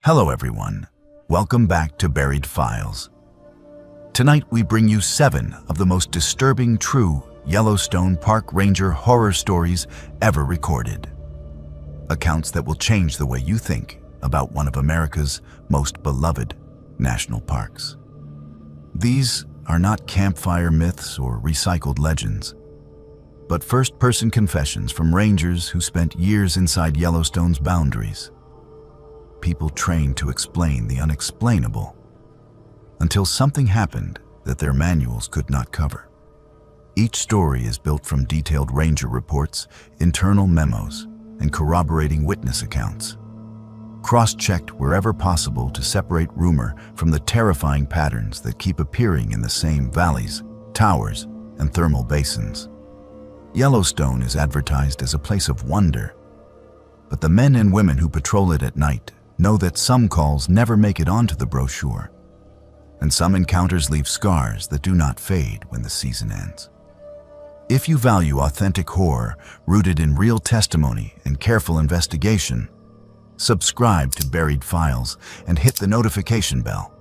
Hello everyone, welcome back to Buried Files. Tonight we bring you 7 of the most disturbing true Yellowstone Park Ranger horror stories ever recorded. Accounts that will change the way you think about one of America's most beloved national parks. These are not campfire myths or recycled legends, but first-person confessions from rangers who spent years inside Yellowstone's boundaries. People trained to explain the unexplainable until something happened that their manuals could not cover. Each story is built from detailed ranger reports, internal memos, and corroborating witness accounts, cross-checked wherever possible to separate rumor from the terrifying patterns that keep appearing in the same valleys, towers, and thermal basins. Yellowstone is advertised as a place of wonder, but the men and women who patrol it at night know that some calls never make it onto the brochure, and some encounters leave scars that do not fade when the season ends. If you value authentic horror rooted in real testimony and careful investigation, subscribe to Buried Files and hit the notification bell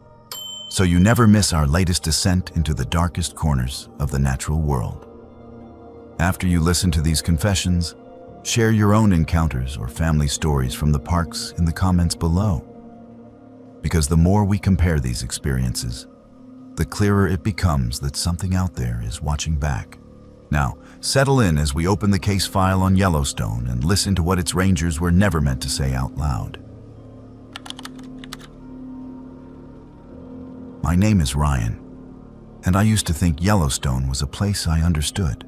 so you never miss our latest descent into the darkest corners of the natural world. After you listen to these confessions, share your own encounters or family stories from the parks in the comments below. Because the more we compare these experiences, the clearer it becomes that something out there is watching back. Now, settle in as we open the case file on Yellowstone and listen to what its rangers were never meant to say out loud. My name is Ryan, and I used to think Yellowstone was a place I understood.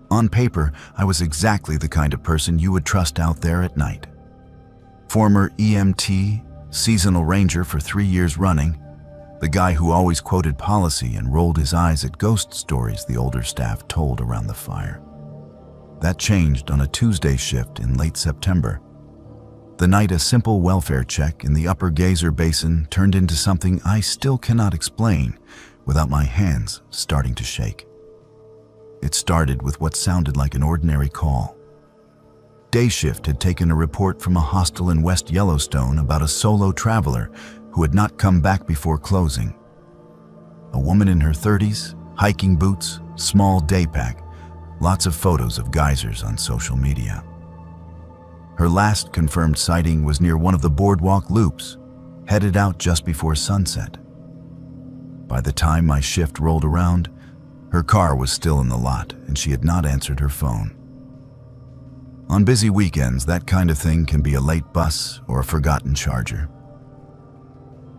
On paper, I was exactly the kind of person you would trust out there at night. Former EMT, seasonal ranger for 3 years running, the guy who always quoted policy and rolled his eyes at ghost stories the older staff told around the fire. That changed on a Tuesday shift in late September. The night a simple welfare check in the Upper Geyser Basin turned into something I still cannot explain without my hands starting to shake. It started with what sounded like an ordinary call. Day shift had taken a report from a hostel in West Yellowstone about a solo traveler who had not come back before closing. A woman in her 30s, hiking boots, small day pack, lots of photos of geysers on social media. Her last confirmed sighting was near one of the boardwalk loops, headed out just before sunset. By the time my shift rolled around, her car was still in the lot, and she had not answered her phone. On busy weekends, that kind of thing can be a late bus or a forgotten charger.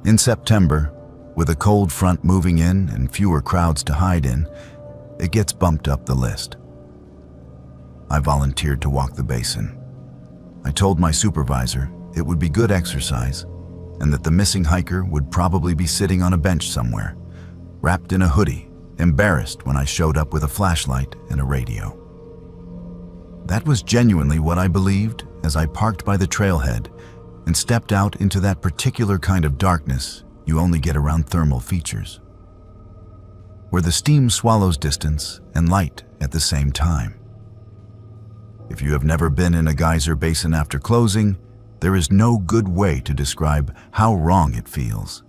In September, with a cold front moving in and fewer crowds to hide in, it gets bumped up the list. I volunteered to walk the basin. I told my supervisor it would be good exercise and that the missing hiker would probably be sitting on a bench somewhere, wrapped in a hoodie, embarrassed when I showed up with a flashlight and a radio. That was genuinely what I believed as I parked by the trailhead and stepped out into that particular kind of darkness you only get around thermal features, where the steam swallows distance and light at the same time. If you have never been in a geyser basin after closing, there is no good way to describe how wrong it feels.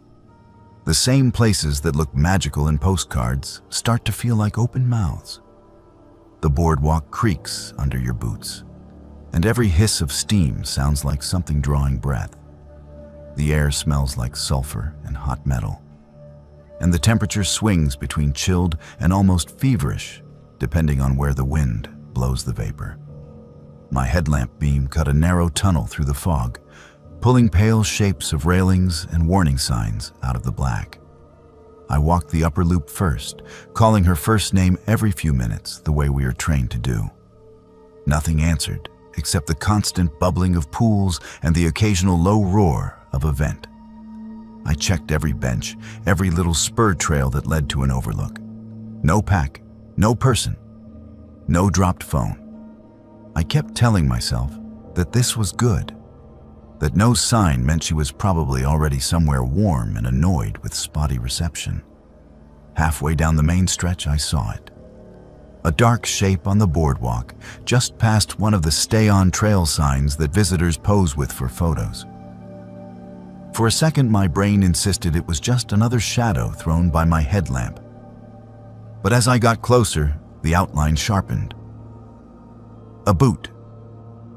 The same places that look magical in postcards start to feel like open mouths. The boardwalk creaks under your boots, and every hiss of steam sounds like something drawing breath. The air smells like sulfur and hot metal, and the temperature swings between chilled and almost feverish, depending on where the wind blows the vapor. My headlamp beam cut a narrow tunnel through the fog, pulling pale shapes of railings and warning signs out of the black. I walked the upper loop first, calling her first name every few minutes the way we are trained to do. Nothing answered except the constant bubbling of pools and the occasional low roar of a vent. I checked every bench, every little spur trail that led to an overlook. No pack, no person, no dropped phone. I kept telling myself that this was good, that no sign meant she was probably already somewhere warm and annoyed with spotty reception. Halfway down the main stretch, I saw it. A dark shape on the boardwalk, just past one of the stay-on trail signs that visitors pose with for photos. For a second, my brain insisted it was just another shadow thrown by my headlamp. But as I got closer, the outline sharpened. A boot,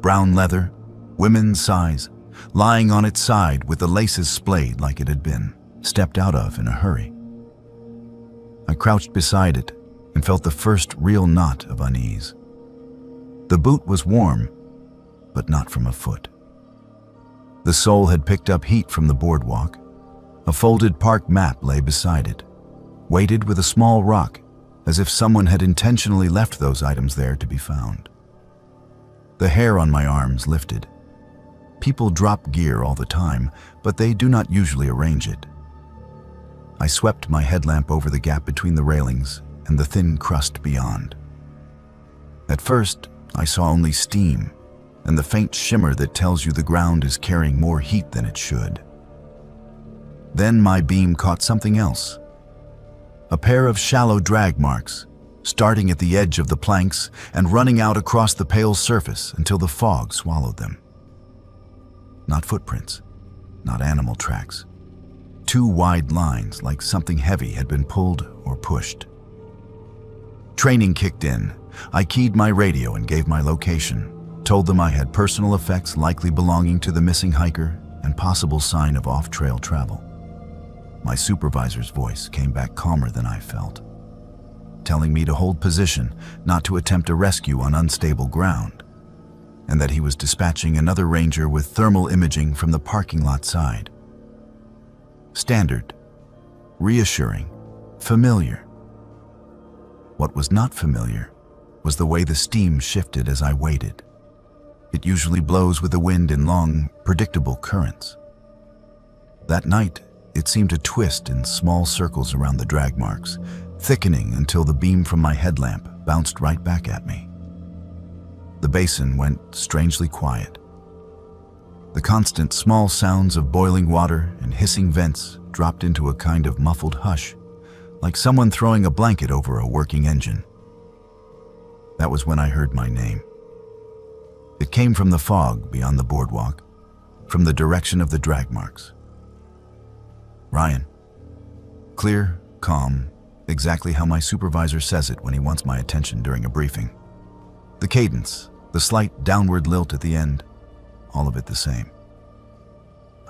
brown leather, women's size, lying on its side with the laces splayed like it had been stepped out of in a hurry. I crouched beside it and felt the first real knot of unease. The boot was warm, but not from a foot. The sole had picked up heat from the boardwalk. A folded park map lay beside it, weighted with a small rock, as if someone had intentionally left those items there to be found. The hair on my arms lifted. People drop gear all the time, but they do not usually arrange it. I swept my headlamp over the gap between the railings and the thin crust beyond. At first, I saw only steam and the faint shimmer that tells you the ground is carrying more heat than it should. Then my beam caught something else. A pair of shallow drag marks, starting at the edge of the planks and running out across the pale surface until the fog swallowed them. Not footprints, not animal tracks. Two wide lines like something heavy had been pulled or pushed. Training kicked in. I keyed my radio and gave my location, told them I had personal effects likely belonging to the missing hiker and possible sign of off-trail travel. My supervisor's voice came back calmer than I felt, telling me to hold position, not to attempt a rescue on unstable ground, and that he was dispatching another ranger with thermal imaging from the parking lot side. Standard, reassuring, familiar. What was not familiar was the way the steam shifted as I waited. It usually blows with the wind in long, predictable currents. That night, it seemed to twist in small circles around the drag marks, thickening until the beam from my headlamp bounced right back at me. The basin went strangely quiet. The constant small sounds of boiling water and hissing vents dropped into a kind of muffled hush, like someone throwing a blanket over a working engine. That was when I heard my name. It came from the fog beyond the boardwalk, from the direction of the drag marks. Ryan. Clear, calm, exactly how my supervisor says it when he wants my attention during a briefing. The cadence, the slight downward lilt at the end, all of it the same.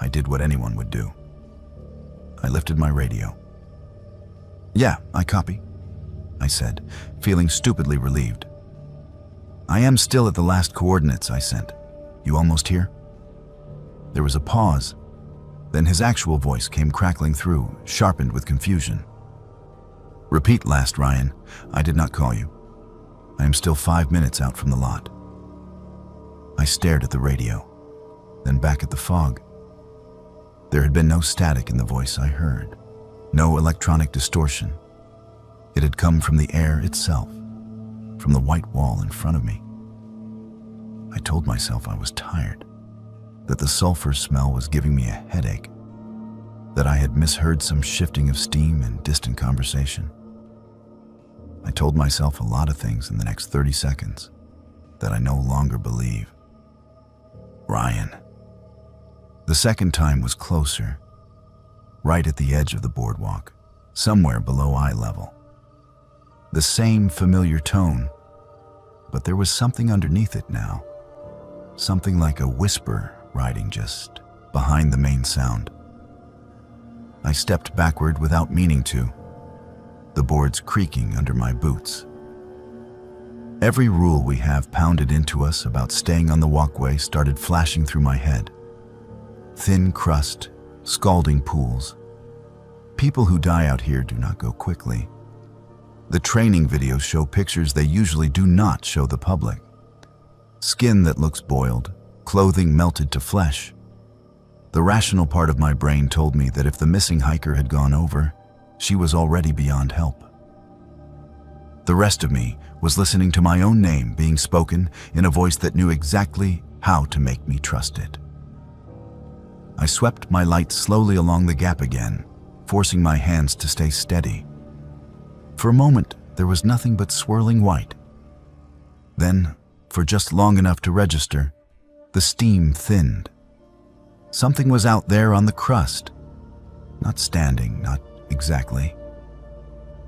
I did what anyone would do. I lifted my radio. "Yeah, I copy," I said, feeling stupidly relieved. "I am still at the last coordinates I sent. You almost here?" There was a pause. Then his actual voice came crackling through, sharpened with confusion. "Repeat last, Ryan. I did not call you. I am still 5 minutes out from the lot." I stared at the radio, then back at the fog. There had been no static in the voice I heard, no electronic distortion. It had come from the air itself, from the white wall in front of me. I told myself I was tired, that the sulfur smell was giving me a headache, that I had misheard some shifting of steam and distant conversation. I told myself a lot of things in the next 30 seconds that I no longer believe. Ryan. The second time was closer, right at the edge of the boardwalk, somewhere below eye level. The same familiar tone, but there was something underneath it now, something like a whisper riding just behind the main sound. I stepped backward without meaning to, the boards creaking under my boots. Every rule we have pounded into us about staying on the walkway started flashing through my head. Thin crust, scalding pools. People who die out here do not go quickly. The training videos show pictures they usually do not show the public. Skin that looks boiled, clothing melted to flesh. The rational part of my brain told me that if the missing hiker had gone over, she was already beyond help. The rest of me was listening to my own name being spoken in a voice that knew exactly how to make me trust it. I swept my light slowly along the gap again, forcing my hands to stay steady. For a moment, there was nothing but swirling white. Then, for just long enough to register, the steam thinned. Something was out there on the crust. Not standing, not exactly.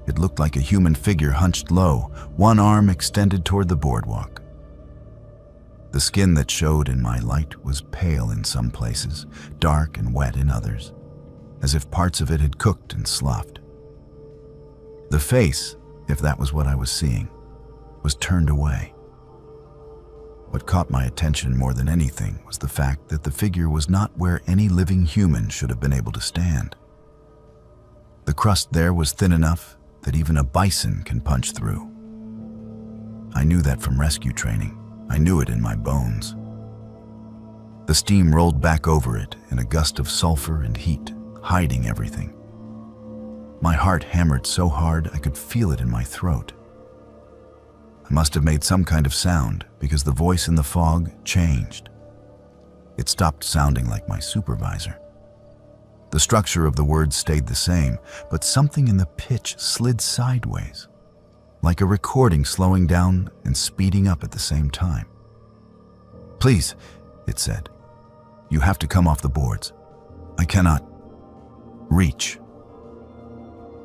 It looked like a human figure hunched low, one arm extended toward the boardwalk. The skin that showed in my light was pale in some places, dark and wet in others, as if parts of it had cooked and sloughed. The face, if that was what I was seeing, was turned away. What caught my attention more than anything was the fact that the figure was not where any living human should have been able to stand. The crust there was thin enough that even a bison can punch through. I knew that from rescue training. I knew it in my bones. The steam rolled back over it in a gust of sulfur and heat, hiding everything. My heart hammered so hard I could feel it in my throat. I must have made some kind of sound because the voice in the fog changed. It stopped sounding like my supervisor. The structure of the words stayed the same, but something in the pitch slid sideways, like a recording slowing down and speeding up at the same time. "Please," it said, "you have to come off the boards. I cannot reach."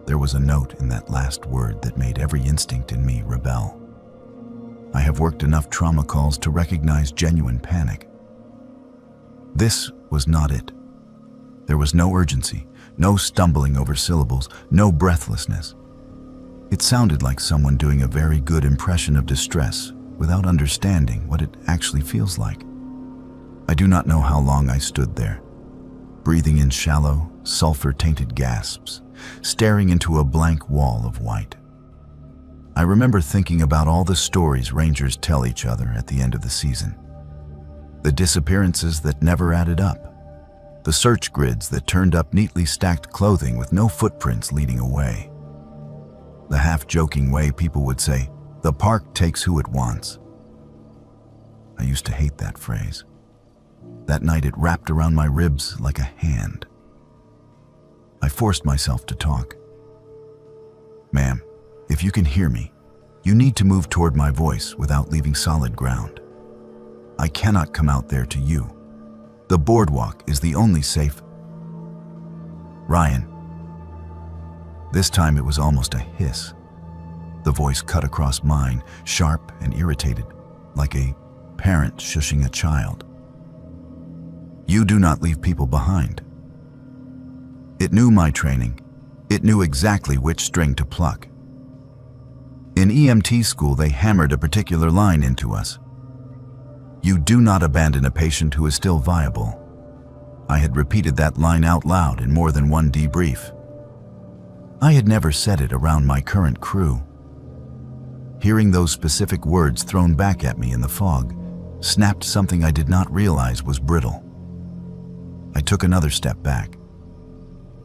There was a note in that last word that made every instinct in me rebel. I have worked enough trauma calls to recognize genuine panic. This was not it. There was no urgency, no stumbling over syllables, no breathlessness. It sounded like someone doing a very good impression of distress without understanding what it actually feels like. I do not know how long I stood there, breathing in shallow, sulfur-tainted gasps, staring into a blank wall of white. I remember thinking about all the stories rangers tell each other at the end of the season. The disappearances that never added up. The search grids that turned up neatly stacked clothing with no footprints leading away. The half-joking way people would say, "The park takes who it wants." I used to hate that phrase. That night it wrapped around my ribs like a hand. I forced myself to talk. "Ma'am, if you can hear me, you need to move toward my voice without leaving solid ground. I cannot come out there to you. The boardwalk is the only safe." "Ryan." This time it was almost a hiss. The voice cut across mine, sharp and irritated, like a parent shushing a child. "You do not leave people behind." It knew my training. It knew exactly which string to pluck. In EMT school, they hammered a particular line into us. "You do not abandon a patient who is still viable." I had repeated that line out loud in more than one debrief. I had never said it around my current crew. Hearing those specific words thrown back at me in the fog snapped something I did not realize was brittle. I took another step back.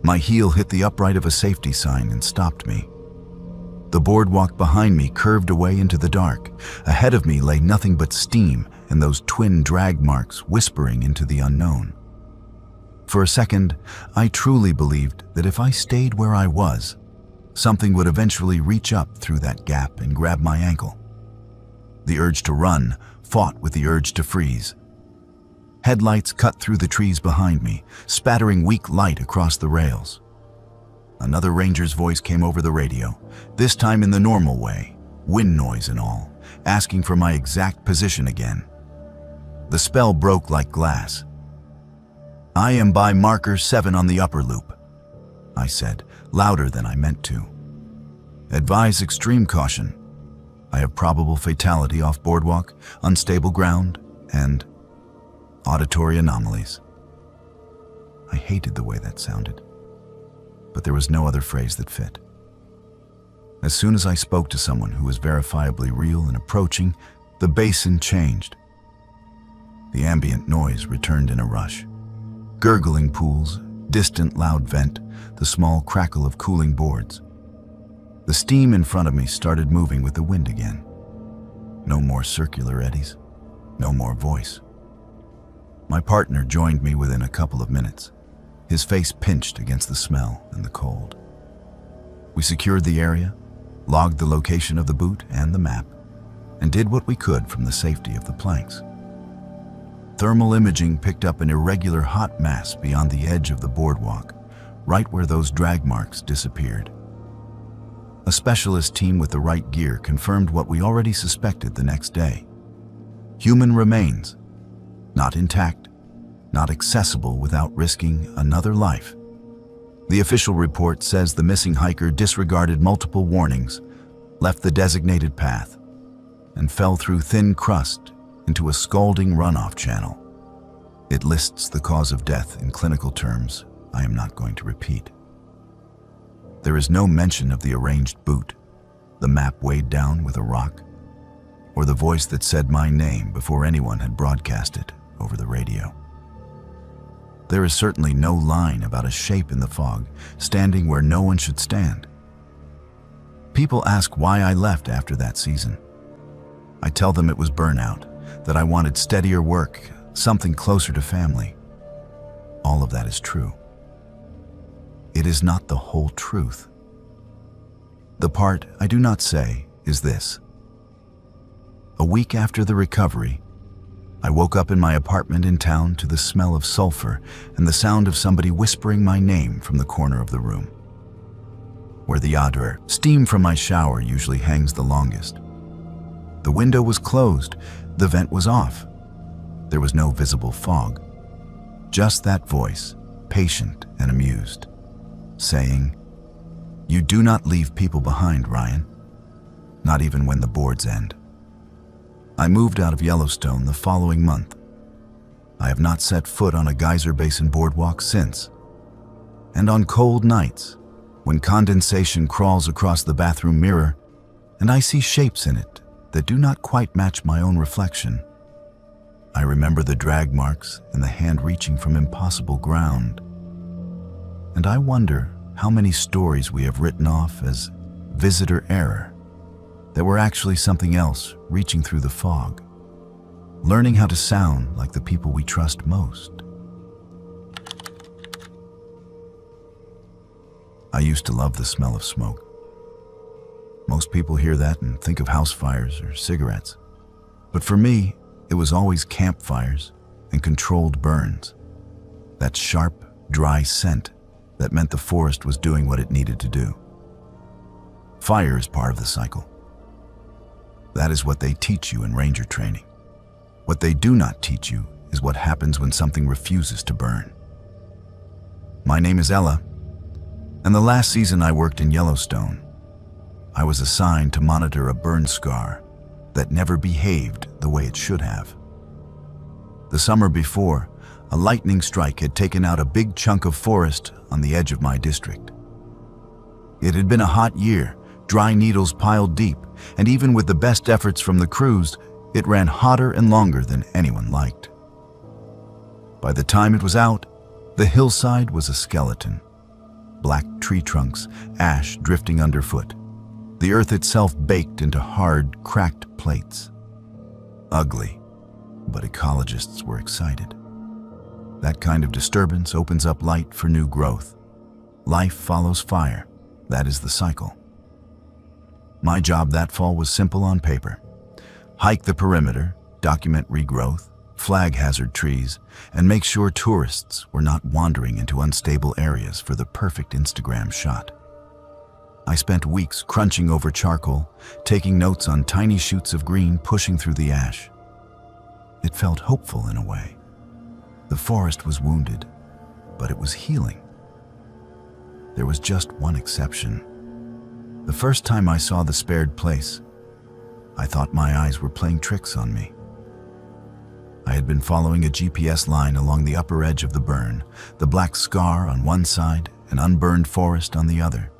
My heel hit the upright of a safety sign and stopped me. The boardwalk behind me curved away into the dark. Ahead of me lay nothing but steam and those twin drag marks whispering into the unknown. For a second, I truly believed that if I stayed where I was, something would eventually reach up through that gap and grab my ankle. The urge to run fought with the urge to freeze. Headlights cut through the trees behind me, spattering weak light across the rails. Another ranger's voice came over the radio, this time in the normal way, wind noise and all, asking for my exact position again. The spell broke like glass. "I am by marker 7 on the upper loop," I said, louder than I meant to. "Advise extreme caution. I have probable fatality off boardwalk, unstable ground, and auditory anomalies." I hated the way that sounded, but there was no other phrase that fit. As soon as I spoke to someone who was verifiably real and approaching, the basin changed. The ambient noise returned in a rush. Gurgling pools, distant loud vent, the small crackle of cooling boards. The steam in front of me started moving with the wind again. No more circular eddies, no more voice. My partner joined me within a couple of minutes, his face pinched against the smell and the cold. We secured the area, logged the location of the boot and the map, and did what we could from the safety of the planks. Thermal imaging picked up an irregular hot mass beyond the edge of the boardwalk, right where those drag marks disappeared. A specialist team with the right gear confirmed what we already suspected the next day. Human remains, not intact, not accessible without risking another life. The official report says the missing hiker disregarded multiple warnings, left the designated path, and fell through thin crust into a scalding runoff channel. It lists the cause of death in clinical terms I am not going to repeat. There is no mention of the arranged boot, the map weighed down with a rock, or the voice that said my name before anyone had broadcast it over the radio. There is certainly no line about a shape in the fog, standing where no one should stand. People ask why I left after that season. I tell them it was burnout, that I wanted steadier work, something closer to family. All of that is true. It is not the whole truth. The part I do not say is this. A week after the recovery, I woke up in my apartment in town to the smell of sulfur and the sound of somebody whispering my name from the corner of the room, where the odor, steam from my shower usually hangs the longest. The window was closed, the vent was off. There was no visible fog, just that voice, patient and amused, saying, "You do not leave people behind, Ryan, not even when the boards end." I moved out of Yellowstone the following month. I have not set foot on a geyser basin boardwalk since. And on cold nights, when condensation crawls across the bathroom mirror and I see shapes in it that do not quite match my own reflection, I remember the drag marks and the hand reaching from impossible ground. And I wonder how many stories we have written off as visitor error that were actually something else reaching through the fog, learning how to sound like the people we trust most. I used to love the smell of smoke. Most people hear that and think of house fires or cigarettes. But for me, it was always campfires and controlled burns. That sharp, dry scent that meant the forest was doing what it needed to do. Fire is part of the cycle. That is what they teach you in ranger training. What they do not teach you is what happens when something refuses to burn. My name is Ella, and the last season I worked in Yellowstone, I was assigned to monitor a burn scar that never behaved the way it should have. The summer before, a lightning strike had taken out a big chunk of forest on the edge of my district. It had been a hot year, dry needles piled deep, and even with the best efforts from the crews, it ran hotter and longer than anyone liked. By the time it was out, the hillside was a skeleton. Black tree trunks, ash drifting underfoot. The earth itself baked into hard, cracked plates. Ugly, but ecologists were excited. That kind of disturbance opens up light for new growth. Life follows fire. That is the cycle. My job that fall was simple on paper. Hike the perimeter, document regrowth, flag hazard trees, and make sure tourists were not wandering into unstable areas for the perfect Instagram shot. I spent weeks crunching over charcoal, taking notes on tiny shoots of green pushing through the ash. It felt hopeful in a way. The forest was wounded, but it was healing. There was just one exception. The first time I saw the spared place, I thought my eyes were playing tricks on me. I had been following a GPS line along the upper edge of the burn, the black scar on one side and unburned forest on the other.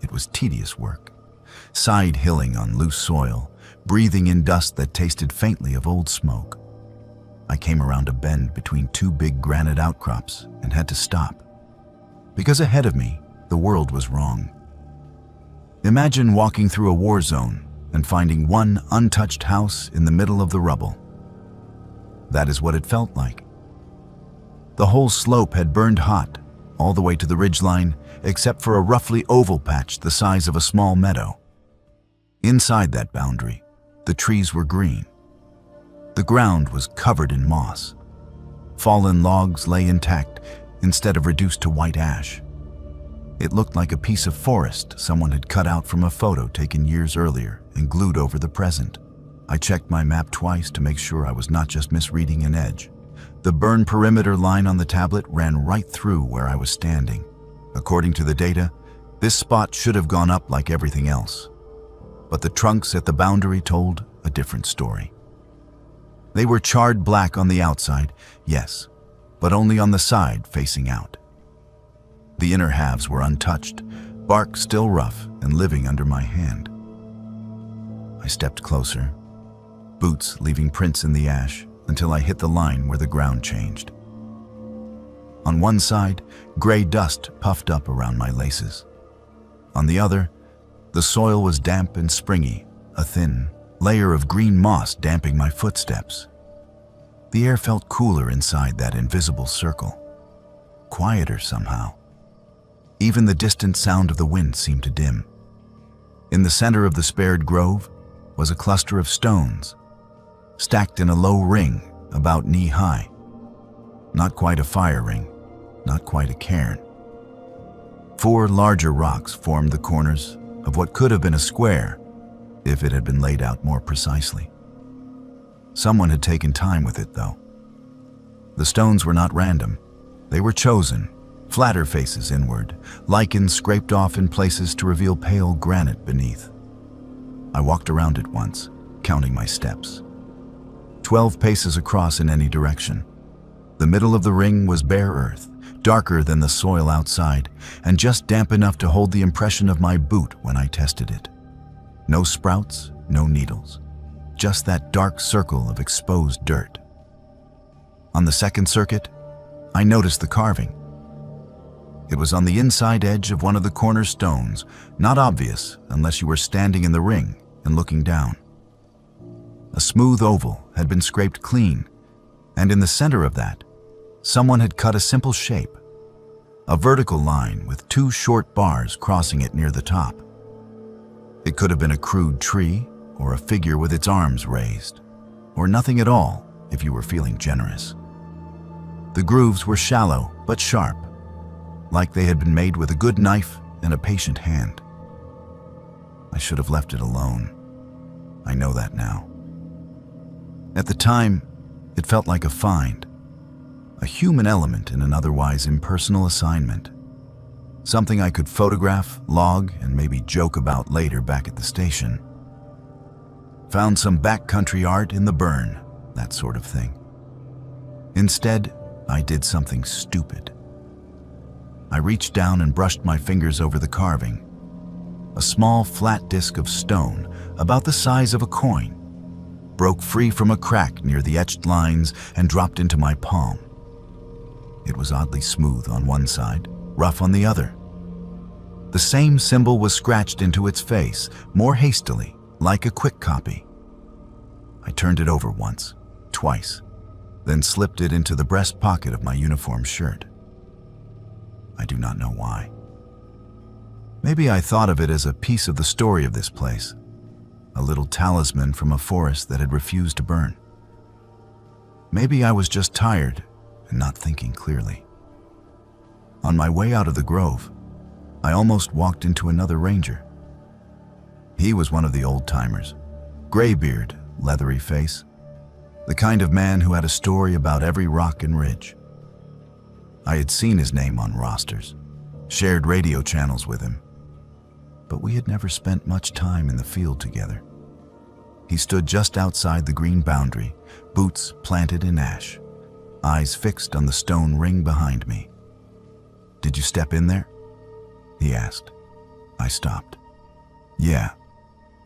It was tedious work, side-hilling on loose soil, breathing in dust that tasted faintly of old smoke. I came around a bend between two big granite outcrops and had to stop, because ahead of me, the world was wrong. Imagine walking through a war zone and finding one untouched house in the middle of the rubble. That is what it felt like. The whole slope had burned hot, all the way to the ridgeline, except for a roughly oval patch the size of a small meadow. Inside that boundary, the trees were green. The ground was covered in moss. Fallen logs lay intact instead of reduced to white ash. It looked like a piece of forest someone had cut out from a photo taken years earlier and glued over the present. I checked my map twice to make sure I was not just misreading an edge. The burn perimeter line on the tablet ran right through where I was standing. According to the data, this spot should have gone up like everything else. But the trunks at the boundary told a different story. They were charred black on the outside, yes, but only on the side facing out. The inner halves were untouched, bark still rough and living under my hand. I stepped closer, boots leaving prints in the ash until I hit the line where the ground changed. On one side, gray dust puffed up around my laces. On the other, the soil was damp and springy, a thin layer of green moss damping my footsteps. The air felt cooler inside that invisible circle, quieter somehow. Even the distant sound of the wind seemed to dim. In the center of the spared grove was a cluster of stones, stacked in a low ring about knee-high. Not quite a fire ring, not quite a cairn. 4 larger rocks formed the corners of what could have been a square if it had been laid out more precisely. Someone had taken time with it, though. The stones were not random. They were chosen, flatter faces inward, lichens scraped off in places to reveal pale granite beneath. I walked around it once, counting my steps. 12 paces across in any direction. The middle of the ring was bare earth, darker than the soil outside, and just damp enough to hold the impression of my boot when I tested it. No sprouts, no needles, just that dark circle of exposed dirt. On the second circuit, I noticed the carving. It was on the inside edge of one of the corner stones, not obvious unless you were standing in the ring and looking down. A smooth oval had been scraped clean, and in the center of that, someone had cut a simple shape, a vertical line with 2 short bars crossing it near the top. It could have been a crude tree or a figure with its arms raised, or nothing at all if you were feeling generous. The grooves were shallow but sharp, like they had been made with a good knife and a patient hand. I should have left it alone. I know that now. At the time, it felt like a find, a human element in an otherwise impersonal assignment. Something I could photograph, log, and maybe joke about later back at the station. Found some backcountry art in the burn, that sort of thing. Instead, I did something stupid. I reached down and brushed my fingers over the carving. A small flat disc of stone, about the size of a coin, broke free from a crack near the etched lines and dropped into my palm. It was oddly smooth on one side, rough on the other. The same symbol was scratched into its face, more hastily, like a quick copy. I turned it over once, twice, then slipped it into the breast pocket of my uniform shirt. I do not know why. Maybe I thought of it as a piece of the story of this place, a little talisman from a forest that had refused to burn. Maybe I was just tired and not thinking clearly. On my way out of the grove, I almost walked into another ranger. He was one of the old-timers, gray beard, leathery face, the kind of man who had a story about every rock and ridge. I had seen his name on rosters, shared radio channels with him, but we had never spent much time in the field together. He stood just outside the green boundary, boots planted in ash, eyes fixed on the stone ring behind me. "Did you step in there?" he asked. I stopped. "Yeah,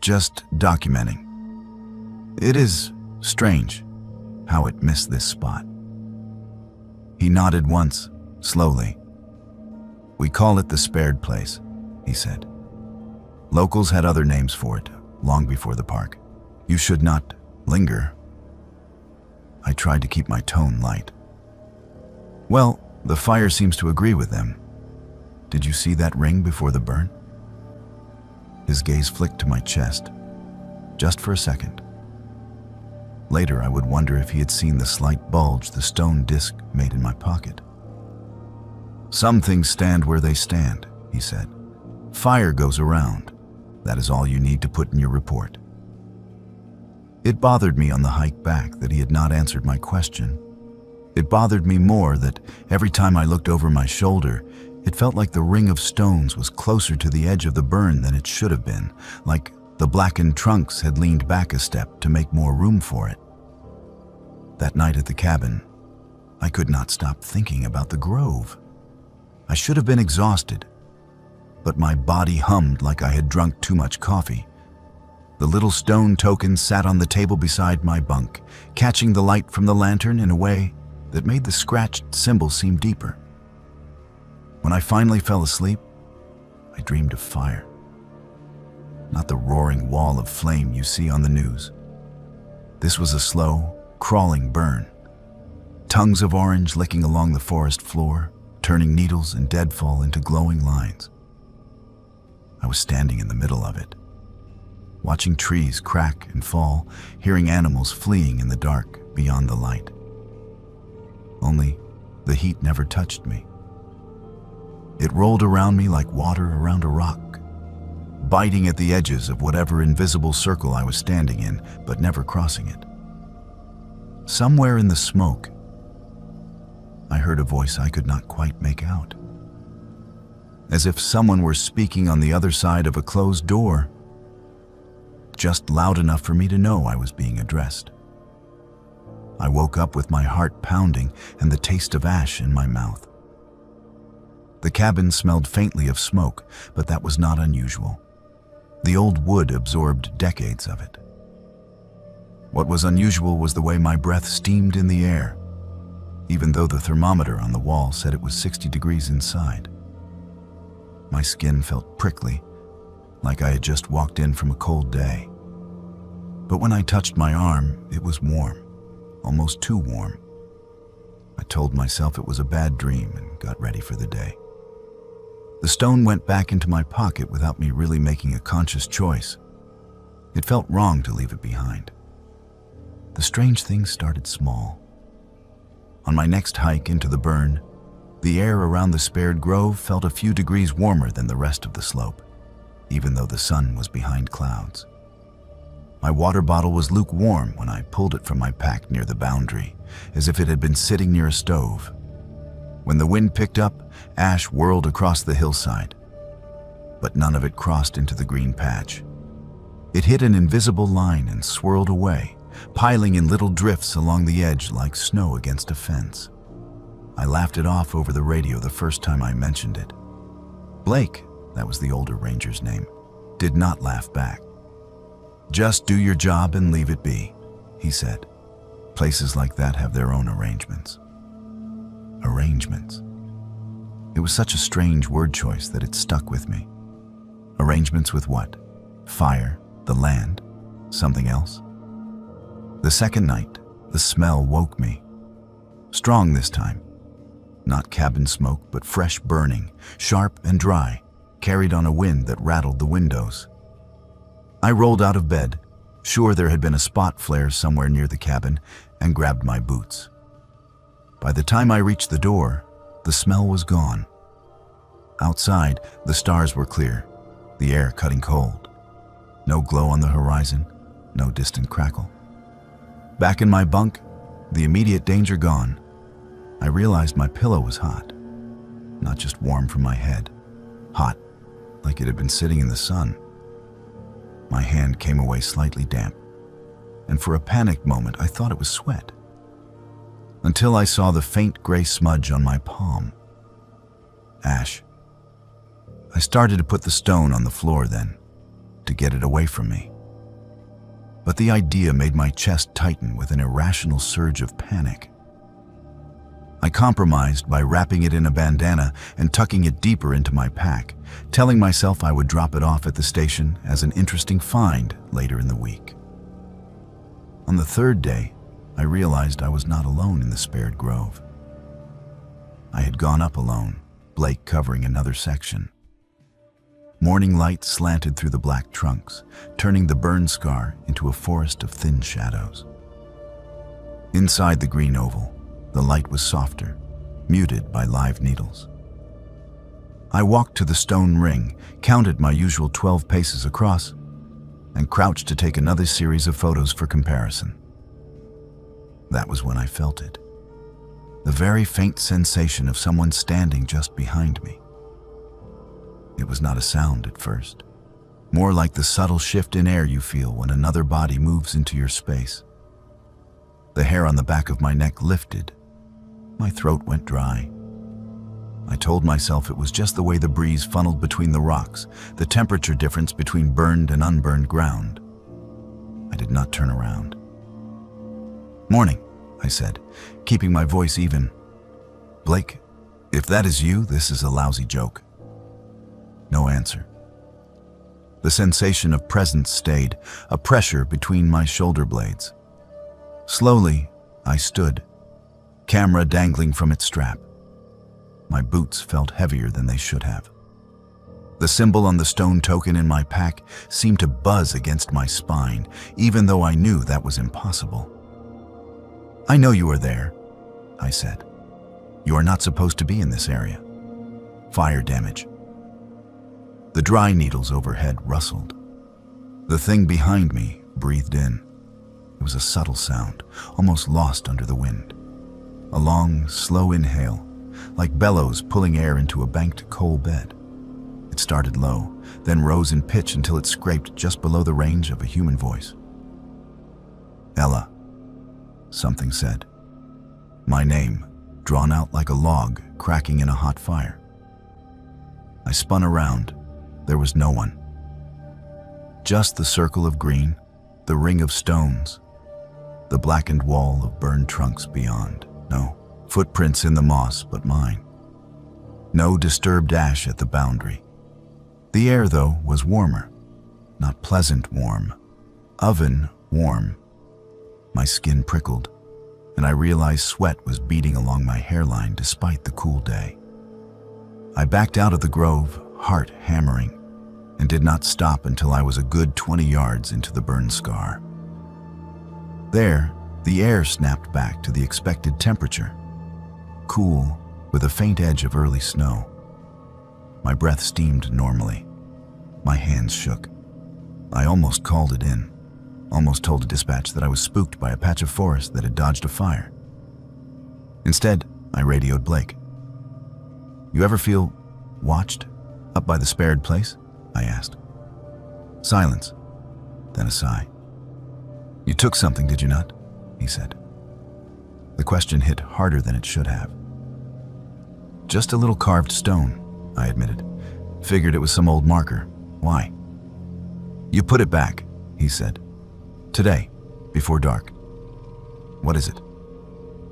just documenting. It is strange how it missed this spot." He nodded once, slowly. "We call it the spared place," he said. "Locals had other names for it, long before the park. You should not linger." I tried to keep my tone light. "Well, the fire seems to agree with them. Did you see that ring before the burn?" His gaze flicked to my chest, just for a second. Later, I would wonder if he had seen the slight bulge the stone disc made in my pocket. "Some things stand where they stand," he said. "Fire goes around. That is all you need to put in your report." It bothered me on the hike back that he had not answered my question. It bothered me more that every time I looked over my shoulder, it felt like the ring of stones was closer to the edge of the burn than it should have been, like the blackened trunks had leaned back a step to make more room for it. That night at the cabin, I could not stop thinking about the grove. I should have been exhausted, but my body hummed like I had drunk too much coffee. The little stone token sat on the table beside my bunk, catching the light from the lantern in a way that made the scratched symbol seem deeper. When I finally fell asleep, I dreamed of fire. Not the roaring wall of flame you see on the news. This was a slow, crawling burn. Tongues of orange licking along the forest floor, turning needles and deadfall into glowing lines. I was standing in the middle of it, watching trees crack and fall, hearing animals fleeing in the dark beyond the light. Only the heat never touched me. It rolled around me like water around a rock, biting at the edges of whatever invisible circle I was standing in, but never crossing it. Somewhere in the smoke, I heard a voice I could not quite make out, as if someone were speaking on the other side of a closed door, just loud enough for me to know I was being addressed. I woke up with my heart pounding and the taste of ash in my mouth. The cabin smelled faintly of smoke, but that was not unusual. The old wood absorbed decades of it. What was unusual was the way my breath steamed in the air, even though the thermometer on the wall said it was 60 degrees inside. My skin felt prickly, like I had just walked in from a cold day. But when I touched my arm, it was warm, almost too warm. I told myself it was a bad dream and got ready for the day. The stone went back into my pocket without me really making a conscious choice. It felt wrong to leave it behind. The strange things started small. On my next hike into the burn, the air around the spared grove felt a few degrees warmer than the rest of the slope, even though the sun was behind clouds. My water bottle was lukewarm when I pulled it from my pack near the boundary, as if it had been sitting near a stove. When the wind picked up, ash whirled across the hillside, but none of it crossed into the green patch. It hit an invisible line and swirled away, piling in little drifts along the edge like snow against a fence. I laughed it off over the radio the first time I mentioned it. Blake, that was the older ranger's name, did not laugh back. "Just do your job and leave it be," he said. Places like that have their own arrangements. Arrangements. It was such a strange word choice that it stuck with me. Arrangements with what? Fire? The land? Something else? The second night, the smell woke me. Strong this time. Not cabin smoke, but fresh burning, sharp and dry, carried on a wind that rattled the windows. I rolled out of bed, sure there had been a spot flare somewhere near the cabin, and grabbed my boots. By the time I reached the door, the smell was gone. Outside, the stars were clear, the air cutting cold. No glow on the horizon, no distant crackle. Back in my bunk, the immediate danger gone, I realized my pillow was hot. Not just warm from my head, hot like it had been sitting in the sun. My hand came away slightly damp, and for a panicked moment I thought it was sweat, until I saw the faint gray smudge on my palm. Ash. I started to put the stone on the floor then, to get it away from me. But the idea made my chest tighten with an irrational surge of panic. I compromised by wrapping it in a bandana and tucking it deeper into my pack, telling myself I would drop it off at the station as an interesting find later in the week. On the third day, I realized I was not alone in the spared grove. I had gone up alone, Blake covering another section. Morning light slanted through the black trunks, turning the burn scar into a forest of thin shadows. Inside the green oval, the light was softer, muted by live needles. I walked to the stone ring, counted my usual 12 paces across, and crouched to take another series of photos for comparison. That was when I felt it. The very faint sensation of someone standing just behind me. It was not a sound at first, more like the subtle shift in air you feel when another body moves into your space. The hair on the back of my neck lifted. My throat went dry. I told myself it was just the way the breeze funneled between the rocks, the temperature difference between burned and unburned ground. I did not turn around. "Morning," I said, keeping my voice even. "Blake, if that is you, this is a lousy joke." No answer. The sensation of presence stayed, a pressure between my shoulder blades. Slowly, I stood, camera dangling from its strap. My boots felt heavier than they should have. The symbol on the stone token in my pack seemed to buzz against my spine, even though I knew that was impossible. "I know you are there," I said. "You are not supposed to be in this area. Fire damage." The dry needles overhead rustled. The thing behind me breathed in. It was a subtle sound, almost lost under the wind. A long, slow inhale, like bellows pulling air into a banked coal bed. It started low, then rose in pitch until it scraped just below the range of a human voice. "Ella," something said. My name, drawn out like a log cracking in a hot fire. I spun around. There was no one. Just the circle of green, the ring of stones, the blackened wall of burned trunks beyond. No footprints in the moss but mine. No disturbed ash at the boundary. The air, though, was warmer. Not pleasant warm. Oven warm. My skin prickled, and I realized sweat was beading along my hairline despite the cool day. I backed out of the grove, heart hammering, and did not stop until I was a good 20 yards into the burn scar. There, the air snapped back to the expected temperature. Cool, with a faint edge of early snow. My breath steamed normally. My hands shook. I almost called it in. Almost told a dispatch that I was spooked by a patch of forest that had dodged a fire. Instead, I radioed Blake. "You ever feel watched up by the spared place?" I asked. Silence, then a sigh. "You took something, did you not?" he said. The question hit harder than it should have. "Just a little carved stone," I admitted. "Figured it was some old marker. Why?" "You put it back," he said. "Today, before dark." "What is it?"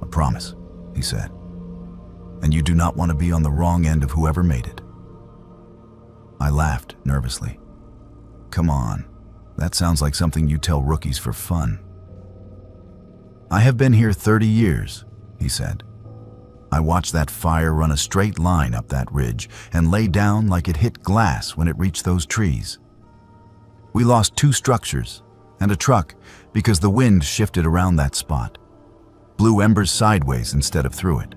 "A promise," he said. "And you do not want to be on the wrong end of whoever made it." I laughed nervously. "Come on, that sounds like something you tell rookies for fun." "I have been here 30 years, he said. "I watched that fire run a straight line up that ridge and lay down like it hit glass when it reached those trees. We lost 2 structures and a truck because the wind shifted around that spot, blew embers sideways instead of through it.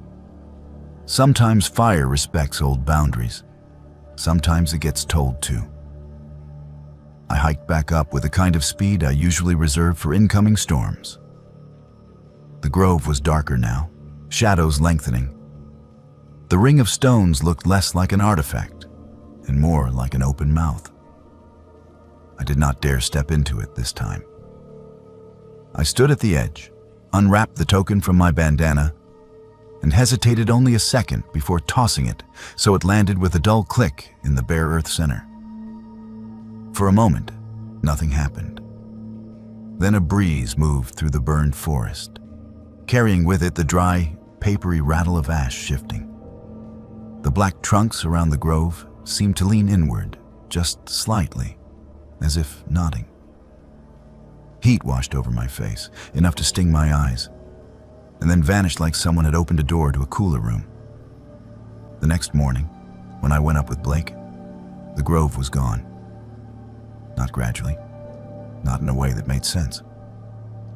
Sometimes fire respects old boundaries. Sometimes it gets told to." I hiked back up with the kind of speed I usually reserve for incoming storms. The grove was darker now, shadows lengthening. The ring of stones looked less like an artifact and more like an open mouth. I did not dare step into it this time. I stood at the edge, unwrapped the token from my bandana, and hesitated only a second before tossing it so it landed with a dull click in the bare earth center. For a moment, nothing happened. Then a breeze moved through the burned forest, carrying with it the dry, papery rattle of ash shifting. The black trunks around the grove seemed to lean inward, just slightly, as if nodding. Heat washed over my face, enough to sting my eyes, and then vanished like someone had opened a door to a cooler room. The next morning, when I went up with Blake, the grove was gone. Not gradually, not in a way that made sense.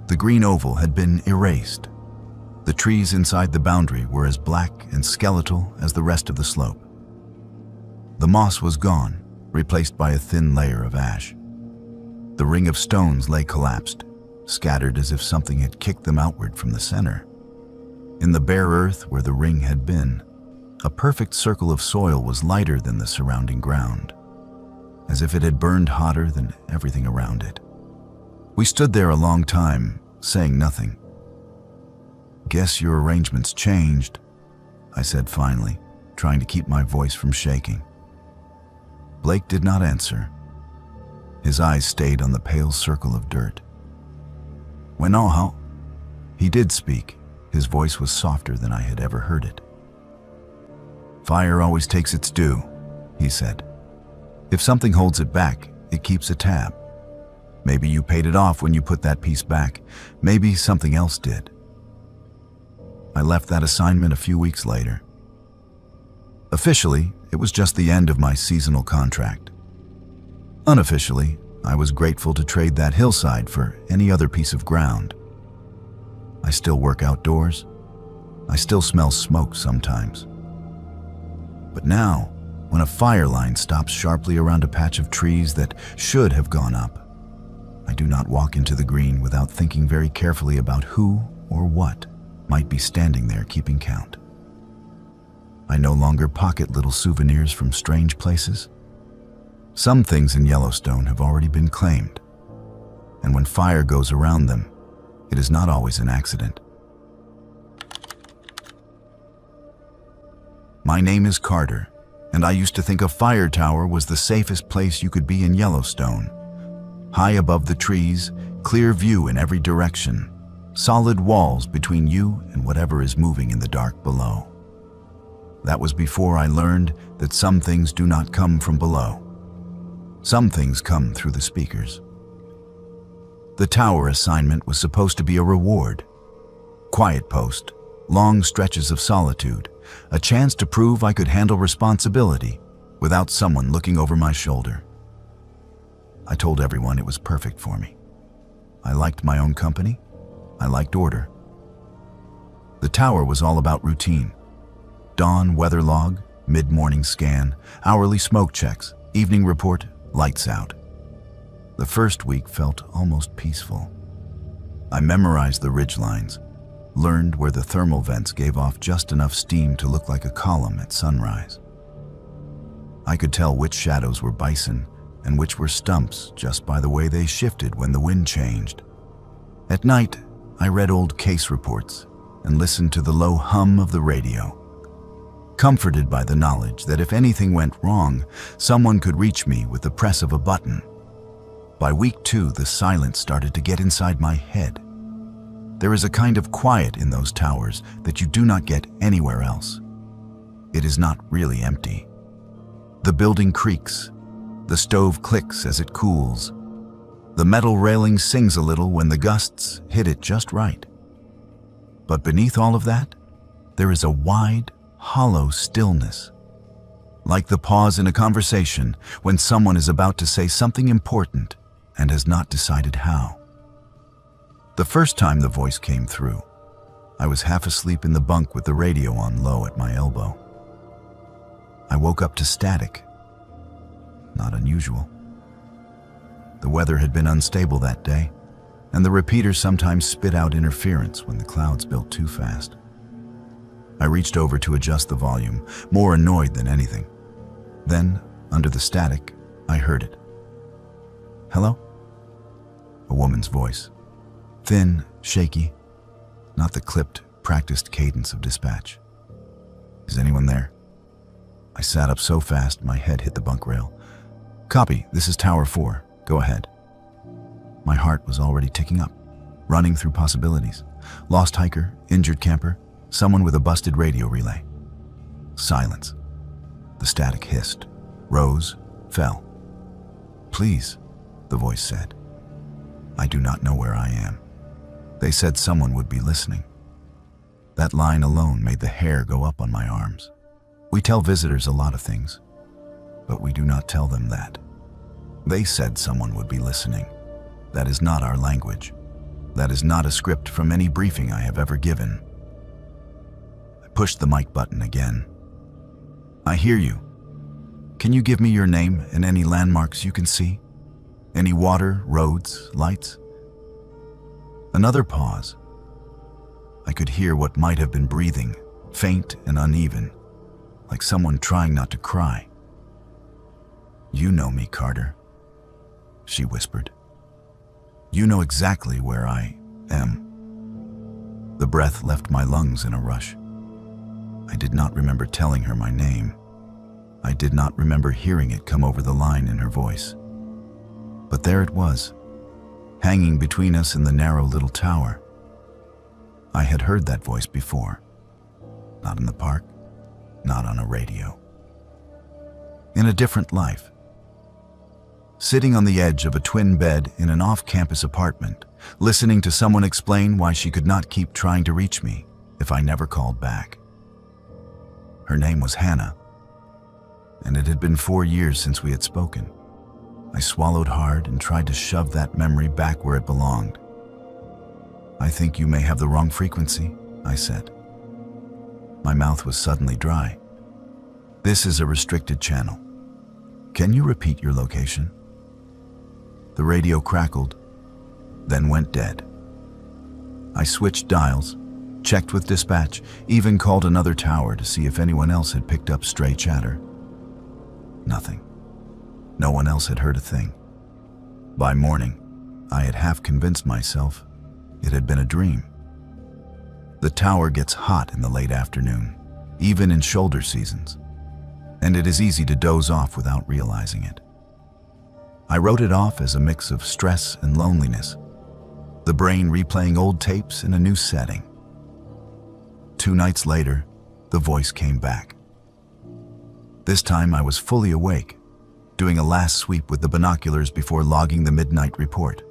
The green oval had been erased, The trees inside the boundary were as black and skeletal as the rest of the slope. The moss was gone, replaced by a thin layer of ash. The ring of stones lay collapsed, scattered as if something had kicked them outward from the center. In the bare earth where the ring had been, a perfect circle of soil was lighter than the surrounding ground, as if it had burned hotter than everything around it. We stood there a long time, saying nothing. "Guess your arrangements changed," I said finally, trying to keep my voice from shaking. Blake did not answer. His eyes stayed on the pale circle of dirt. He did speak. His voice was softer than I had ever heard it. "Fire always takes its due," he said. "If something holds it back, it keeps a tab. Maybe you paid it off when you put that piece back. Maybe something else did." I left that assignment a few weeks later. Officially, it was just the end of my seasonal contract. Unofficially, I was grateful to trade that hillside for any other piece of ground. I still work outdoors. I still smell smoke sometimes. But now, when a fire line stops sharply around a patch of trees that should have gone up, I do not walk into the green without thinking very carefully about who or what might be standing there keeping count. I no longer pocket little souvenirs from strange places. Some things in Yellowstone have already been claimed, and when fire goes around them, it is not always an accident. My name is Carter, and I used to think a fire tower was the safest place you could be in Yellowstone. High above the trees, clear view in every direction, solid walls between you and whatever is moving in the dark below. That was before I learned that some things do not come from below. Some things come through the speakers. The tower assignment was supposed to be a reward. Quiet post, long stretches of solitude, a chance to prove I could handle responsibility without someone looking over my shoulder. I told everyone it was perfect for me. I liked my own company. I liked order. The tower was all about routine. Dawn weather log, mid-morning scan, hourly smoke checks, evening report, lights out. The first week felt almost peaceful. I memorized the ridge lines, learned where the thermal vents gave off just enough steam to look like a column at sunrise. I could tell which shadows were bison and which were stumps just by the way they shifted when the wind changed. At night, I read old case reports and listened to the low hum of the radio, comforted by the knowledge that if anything went wrong, someone could reach me with the press of a button. By week 2, the silence started to get inside my head. There is a kind of quiet in those towers that you do not get anywhere else. It is not really empty. The building creaks. The stove clicks as it cools. The metal railing sings a little when the gusts hit it just right. But beneath all of that, there is a wide, hollow stillness. Like the pause in a conversation when someone is about to say something important and has not decided how. The first time the voice came through, I was half asleep in the bunk with the radio on low at my elbow. I woke up to static. Not unusual. The weather had been unstable that day, and the repeater sometimes spit out interference when the clouds built too fast. I reached over to adjust the volume, more annoyed than anything. Then, under the static, I heard it. "Hello?" A woman's voice. Thin, shaky, not the clipped, practiced cadence of dispatch. "Is anyone there?" I sat up so fast my head hit the bunk rail. "Copy, this is Tower 4. Go ahead." My heart was already ticking up, running through possibilities. Lost hiker, injured camper, someone with a busted radio relay. Silence. The static hissed, rose, fell. "Please," the voice said. "I do not know where I am." They said someone would be listening. That line alone made the hair go up on my arms. We tell visitors a lot of things, but we do not tell them that. They said someone would be listening. That is not our language. That is not a script from any briefing I have ever given. pushed the mic button again. "I hear you. Can you give me your name and any landmarks you can see? Any water, roads, lights?" Another pause. I could hear what might have been breathing, faint and uneven, like someone trying not to cry. "You know me, Carter," she whispered. "You know exactly where I am." The breath left my lungs in a rush. I did not remember telling her my name. I did not remember hearing it come over the line in her voice. But there it was, hanging between us in the narrow little tower. I had heard that voice before. Not in the park, not on a radio. In a different life. Sitting on the edge of a twin bed in an off-campus apartment, listening to someone explain why she could not keep trying to reach me if I never called back. Her name was Hannah, and it had been 4 years since we had spoken. I swallowed hard and tried to shove that memory back where it belonged. "I think you may have the wrong frequency," I said. My mouth was suddenly dry. "This is a restricted channel. Can you repeat your location?" The radio crackled, then went dead. I switched dials, checked with dispatch, even called another tower to see if anyone else had picked up stray chatter. Nothing. No one else had heard a thing. By morning, I had half convinced myself it had been a dream. The tower gets hot in the late afternoon, even in shoulder seasons, and it is easy to doze off without realizing it. I wrote it off as a mix of stress and loneliness, the brain replaying old tapes in a new setting. 2 nights later, the voice came back. This time I was fully awake, doing a last sweep with the binoculars before logging the midnight report.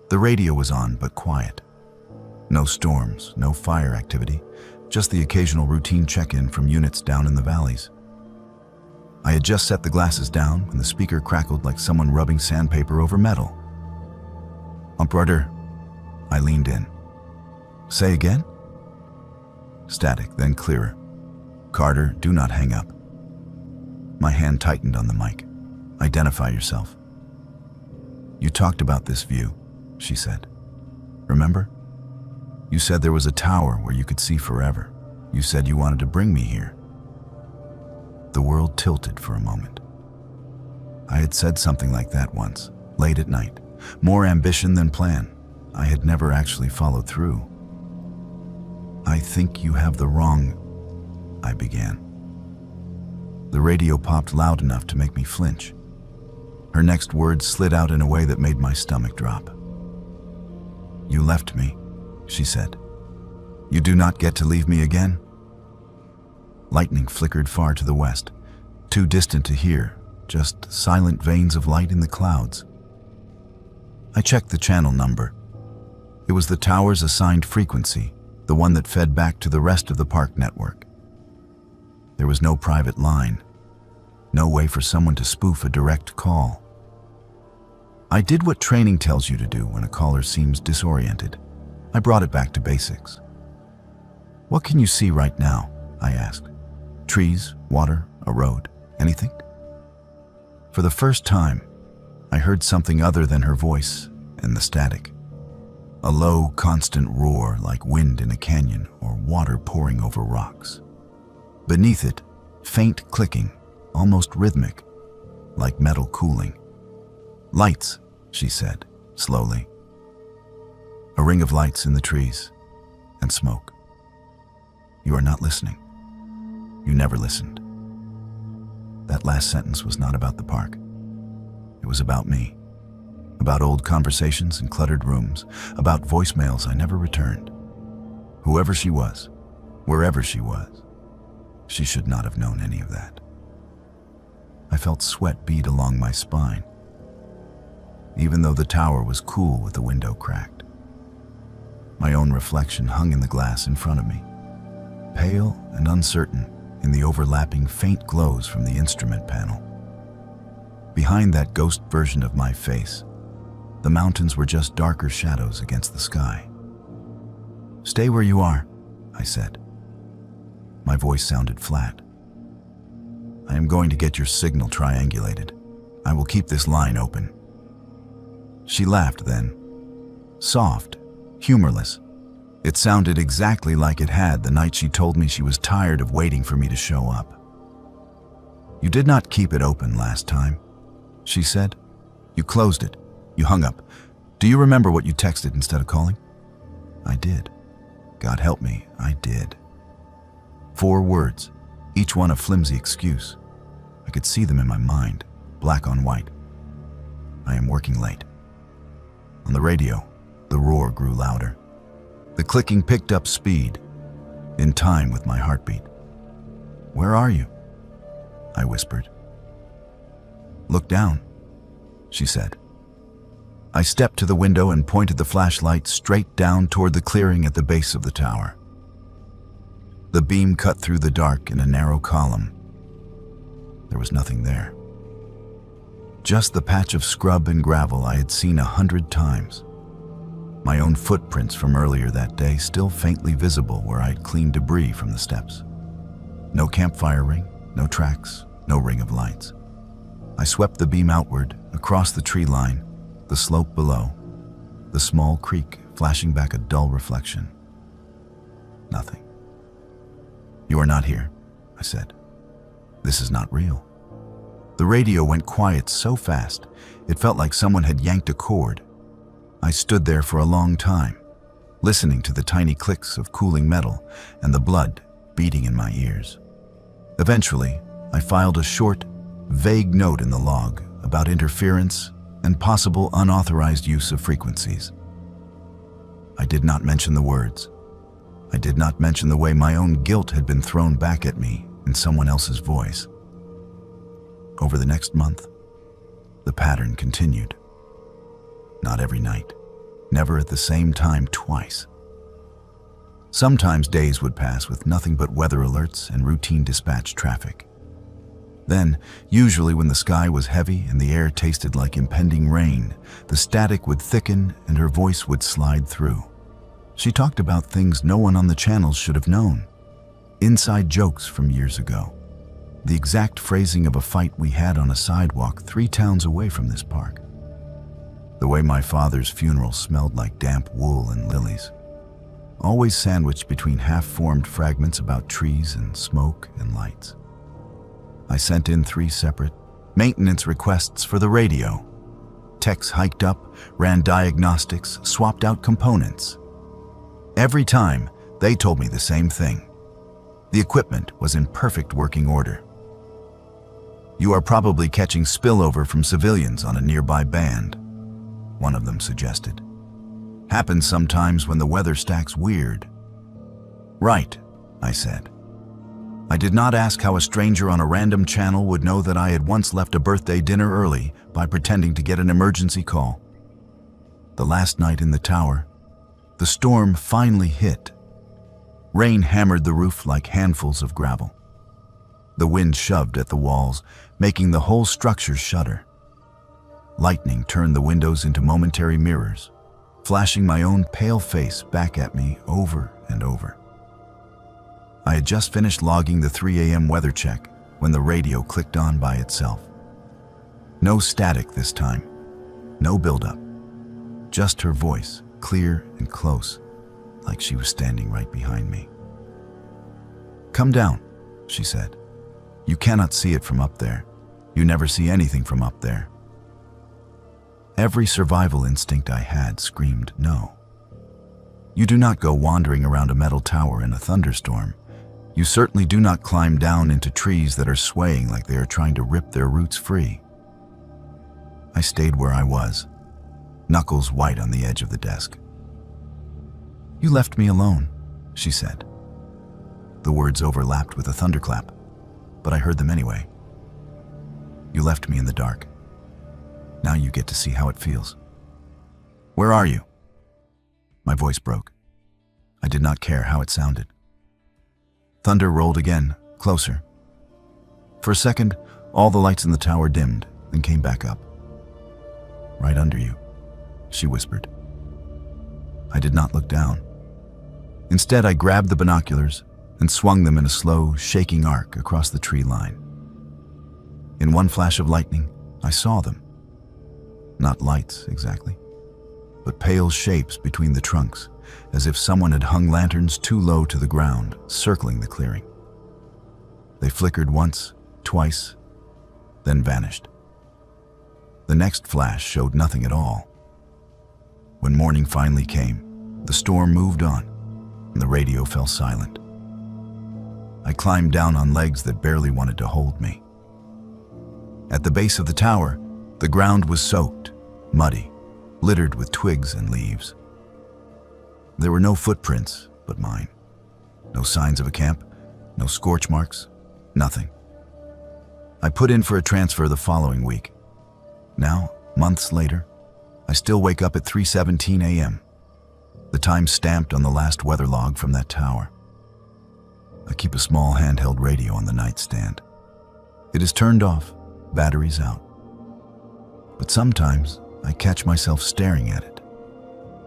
The radio was on, but quiet. No storms, no fire activity, just the occasional routine check-in from units down in the valleys. I had just set the glasses down when the speaker crackled like someone rubbing sandpaper over metal. "Brother," I leaned in. "Say again?" Static, then clearer. "Carter, do not hang up." My hand tightened on the mic. "Identify yourself." "You talked about this view," she said. "Remember? You said there was a tower where you could see forever. You said you wanted to bring me here." The world tilted for a moment. I had said something like that once, late at night. More ambition than plan. I had never actually followed through. "I think you have the wrong," I began. The radio popped loud enough to make me flinch. Her next words slid out in a way that made my stomach drop. "You left me," she said. "You do not get to leave me again." Lightning flickered far to the west, too distant to hear, just silent veins of light in the clouds. I checked the channel number. It was the tower's assigned frequency, the one that fed back to the rest of the park network. There was no private line, no way for someone to spoof a direct call. I did what training tells you to do when a caller seems disoriented. I brought it back to basics. "What can you see right now?" I asked. "Trees, water, a road, anything?" For the first time, I heard something other than her voice and the static. A low, constant roar like wind in a canyon or water pouring over rocks. Beneath it, faint clicking, almost rhythmic, like metal cooling. "Lights," she said, slowly. A ring of lights in the trees, and smoke. "You are not listening. You never listened." That last sentence was not about the park. It was about me. About old conversations in cluttered rooms, about voicemails I never returned. Whoever she was, wherever she was, she should not have known any of that. I felt sweat bead along my spine, even though the tower was cool with the window cracked. My own reflection hung in the glass in front of me, pale and uncertain in the overlapping faint glows from the instrument panel. Behind that ghost version of my face, the mountains were just darker shadows against the sky. "Stay where you are," I said. My voice sounded flat. I am going to get your signal triangulated. I will keep this line open. She laughed then. Soft, humorless. It sounded exactly like it had the night she told me she was tired of waiting for me to show up. You did not keep it open last time, she said. You closed it. You hung up. Do you remember what you texted instead of calling? I did. God help me, I did. 4 words, each one a flimsy excuse. I could see them in my mind, black on white. I am working late. On the radio, the roar grew louder. The clicking picked up speed, in time with my heartbeat. Where are you? I whispered. Look down, she said. I stepped to the window and pointed the flashlight straight down toward the clearing at the base of the tower. The beam cut through the dark in a narrow column. There was nothing there. Just the patch of scrub and gravel I had seen 100 times. My own footprints from earlier that day still faintly visible where I had cleaned debris from the steps. No campfire ring, no tracks, no ring of lights. I swept the beam outward, across the tree line, the slope below, the small creek flashing back a dull reflection. Nothing. You are not here, I said. This is not real. The radio went quiet so fast, it felt like someone had yanked a cord. I stood there for a long time, listening to the tiny clicks of cooling metal and the blood beating in my ears. Eventually, I filed a short, vague note in the log about interference and possible unauthorized use of frequencies. I did not mention the words. I did not mention the way my own guilt had been thrown back at me in someone else's voice. Over the next month, the pattern continued. Not every night, never at the same time twice. Sometimes days would pass with nothing but weather alerts and routine dispatch traffic. Then, usually when the sky was heavy and the air tasted like impending rain, the static would thicken and her voice would slide through. She talked about things no one on the channels should have known. Inside jokes from years ago. The exact phrasing of a fight we had on a sidewalk 3 towns away from this park. The way my father's funeral smelled like damp wool and lilies. Always sandwiched between half-formed fragments about trees and smoke and lights. I sent in 3 separate maintenance requests for the radio. Techs hiked up, ran diagnostics, swapped out components. Every time, they told me the same thing. The equipment was in perfect working order. You are probably catching spillover from civilians on a nearby band, one of them suggested. Happens sometimes when the weather stacks weird. Right, I said. I did not ask how a stranger on a random channel would know that I had once left a birthday dinner early by pretending to get an emergency call. The last night in the tower, the storm finally hit. Rain hammered the roof like handfuls of gravel. The wind shoved at the walls, making the whole structure shudder. Lightning turned the windows into momentary mirrors, flashing my own pale face back at me over and over. I had just finished logging the 3 a.m. weather check when the radio clicked on by itself. No static this time, no buildup. Just her voice, clear and close, like she was standing right behind me. Come down, she said. You cannot see it from up there. You never see anything from up there. Every survival instinct I had screamed no. You do not go wandering around a metal tower in a thunderstorm. You certainly do not climb down into trees that are swaying like they are trying to rip their roots free. I stayed where I was, knuckles white on the edge of the desk. You left me alone, she said. The words overlapped with a thunderclap, but I heard them anyway. You left me in the dark. Now you get to see how it feels. Where are you? My voice broke. I did not care how it sounded. Thunder rolled again, closer. For a second, all the lights in the tower dimmed, then came back up. Right under you, she whispered. I did not look down. Instead, I grabbed the binoculars and swung them in a slow, shaking arc across the tree line. In one flash of lightning, I saw them. Not lights, exactly, but pale shapes between the trunks, as if someone had hung lanterns too low to the ground, circling the clearing. They flickered once, twice, then vanished. The next flash showed nothing at all. When morning finally came, the storm moved on, and the radio fell silent. I climbed down on legs that barely wanted to hold me. At the base of the tower, the ground was soaked, muddy, littered with twigs and leaves. There were no footprints but mine. No signs of a camp, no scorch marks, nothing. I put in for a transfer the following week. Now, months later, I still wake up at 3:17 a.m., the time stamped on the last weather log from that tower. I keep a small handheld radio on the nightstand. It is turned off, batteries out. But sometimes I catch myself staring at it,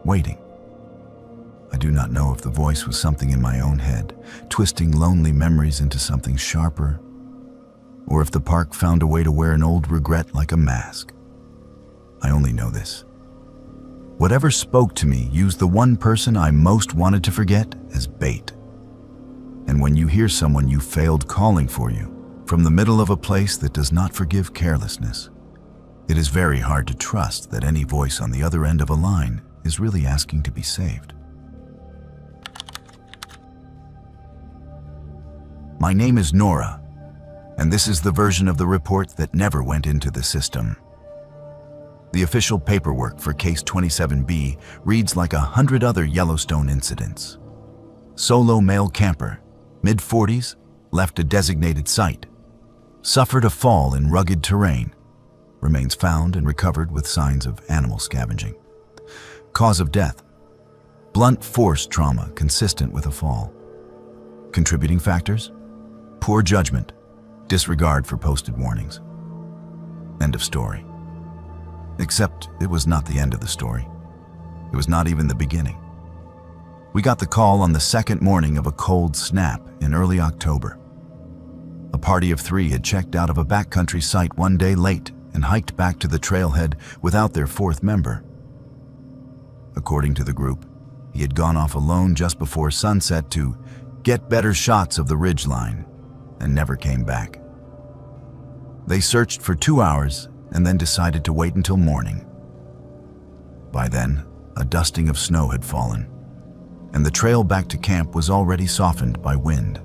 waiting. I do not know if the voice was something in my own head, twisting lonely memories into something sharper, or if the park found a way to wear an old regret like a mask. I only know this. Whatever spoke to me used the one person I most wanted to forget as bait. And when you hear someone you failed calling for you, from the middle of a place that does not forgive carelessness, it is very hard to trust that any voice on the other end of a line is really asking to be saved. My name is Nora, and this is the version of the report that never went into the system. The official paperwork for Case 27B reads like 100 other Yellowstone incidents. Solo male camper, mid-40s, left a designated site. Suffered a fall in rugged terrain. Remains found and recovered with signs of animal scavenging. Cause of death: blunt force trauma consistent with a fall. Contributing factors: poor judgment, disregard for posted warnings. End of story. Except it was not the end of the story. It was not even the beginning. We got the call on the second morning of a cold snap in early October. A party of 3 had checked out of a backcountry site one day late and hiked back to the trailhead without their 4th member. According to the group, he had gone off alone just before sunset to get better shots of the ridgeline and never came back. They searched for 2 hours and then decided to wait until morning. By then, a dusting of snow had fallen, and the trail back to camp was already softened by wind.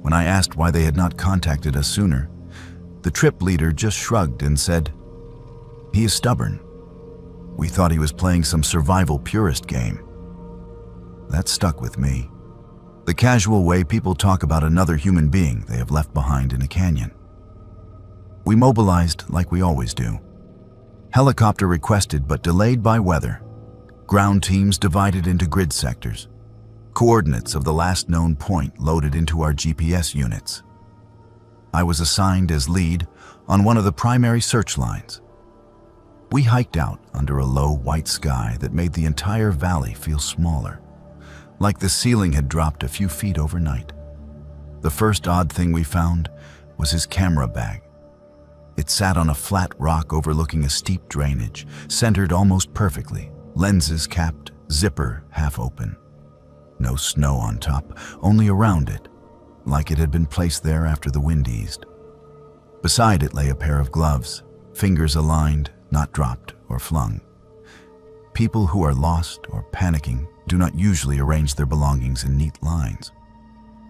When I asked why they had not contacted us sooner, the trip leader just shrugged and said, "He is stubborn. We thought he was playing some survival purist game." That stuck with me. The casual way people talk about another human being they have left behind in a canyon. We mobilized like we always do. Helicopter requested but delayed by weather. Ground teams divided into grid sectors. Coordinates of the last known point loaded into our GPS units. I was assigned as lead on one of the primary search lines. We hiked out under a low white sky that made the entire valley feel smaller, like the ceiling had dropped a few feet overnight. The first odd thing we found was his camera bag. It sat on a flat rock overlooking a steep drainage, centered almost perfectly, lenses capped, zipper half open. No snow on top, only around it, like it had been placed there after the wind eased. Beside it lay a pair of gloves, fingers aligned, not dropped or flung. People who are lost or panicking do not usually arrange their belongings in neat lines.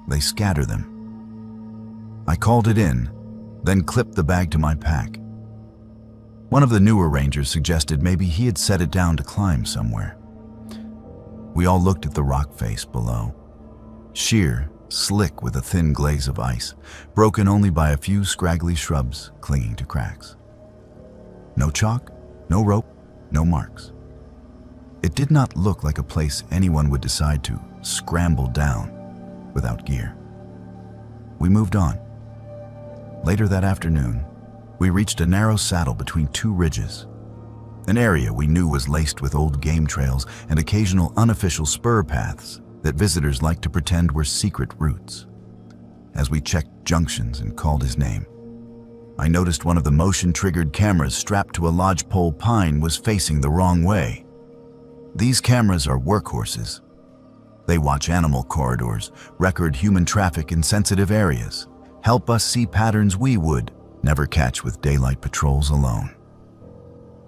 They scatter them. I called it in, then clipped the bag to my pack. One of the newer rangers suggested maybe he had set it down to climb somewhere. We all looked at the rock face below. Sheer, slick with a thin glaze of ice, broken only by a few scraggly shrubs clinging to cracks. No chalk, no rope, no marks. It did not look like a place anyone would decide to scramble down without gear. We moved on. Later that afternoon, we reached a narrow saddle between 2 ridges, an area we knew was laced with old game trails and occasional unofficial spur paths that visitors like to pretend were secret routes. As we checked junctions and called his name, I noticed one of the motion-triggered cameras strapped to a lodgepole pine was facing the wrong way. These cameras are workhorses. They watch animal corridors, record human traffic in sensitive areas, help us see patterns we would never catch with daylight patrols alone.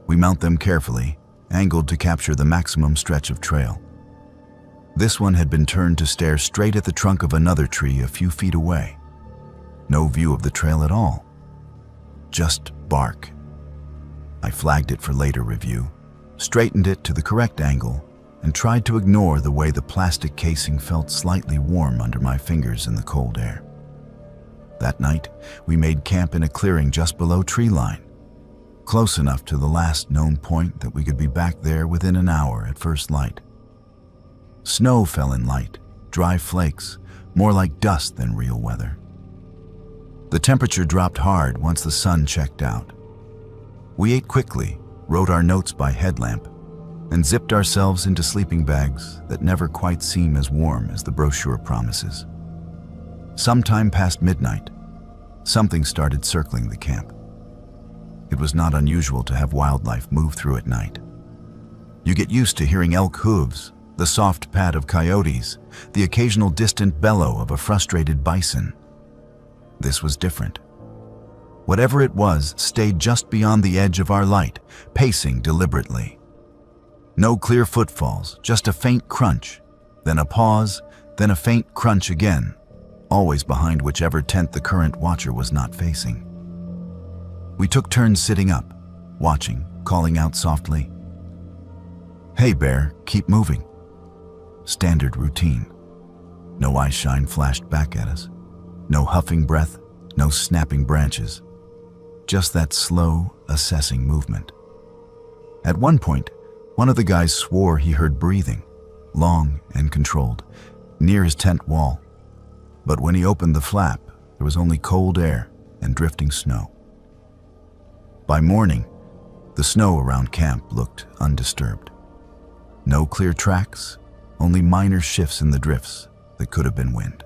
We mount them carefully, angled to capture the maximum stretch of trail. This one had been turned to stare straight at the trunk of another tree a few feet away. No view of the trail at all. Just bark. I flagged it for later review, straightened it to the correct angle, and tried to ignore the way the plastic casing felt slightly warm under my fingers in the cold air. That night, we made camp in a clearing just below tree line, close enough to the last known point that we could be back there within an hour at first light. Snow fell in light, dry flakes, more like dust than real weather. The temperature dropped hard once the sun checked out. We ate quickly, wrote our notes by headlamp, and zipped ourselves into sleeping bags that never quite seem as warm as the brochure promises. Sometime past midnight, something started circling the camp. It was not unusual to have wildlife move through at night. You get used to hearing elk hooves, the soft pad of coyotes, the occasional distant bellow of a frustrated bison. This was different. Whatever it was stayed just beyond the edge of our light, pacing deliberately. No clear footfalls, just a faint crunch, then a pause, then a faint crunch again, always behind whichever tent the current watcher was not facing. We took turns sitting up, watching, calling out softly, "Hey bear, keep moving." Standard routine. No eye shine flashed back at us. No huffing breath, no snapping branches. Just that slow, assessing movement. At one point, one of the guys swore he heard breathing, long and controlled, near his tent wall. But when he opened the flap, there was only cold air and drifting snow. By morning, the snow around camp looked undisturbed. No clear tracks, only minor shifts in the drifts that could have been wind.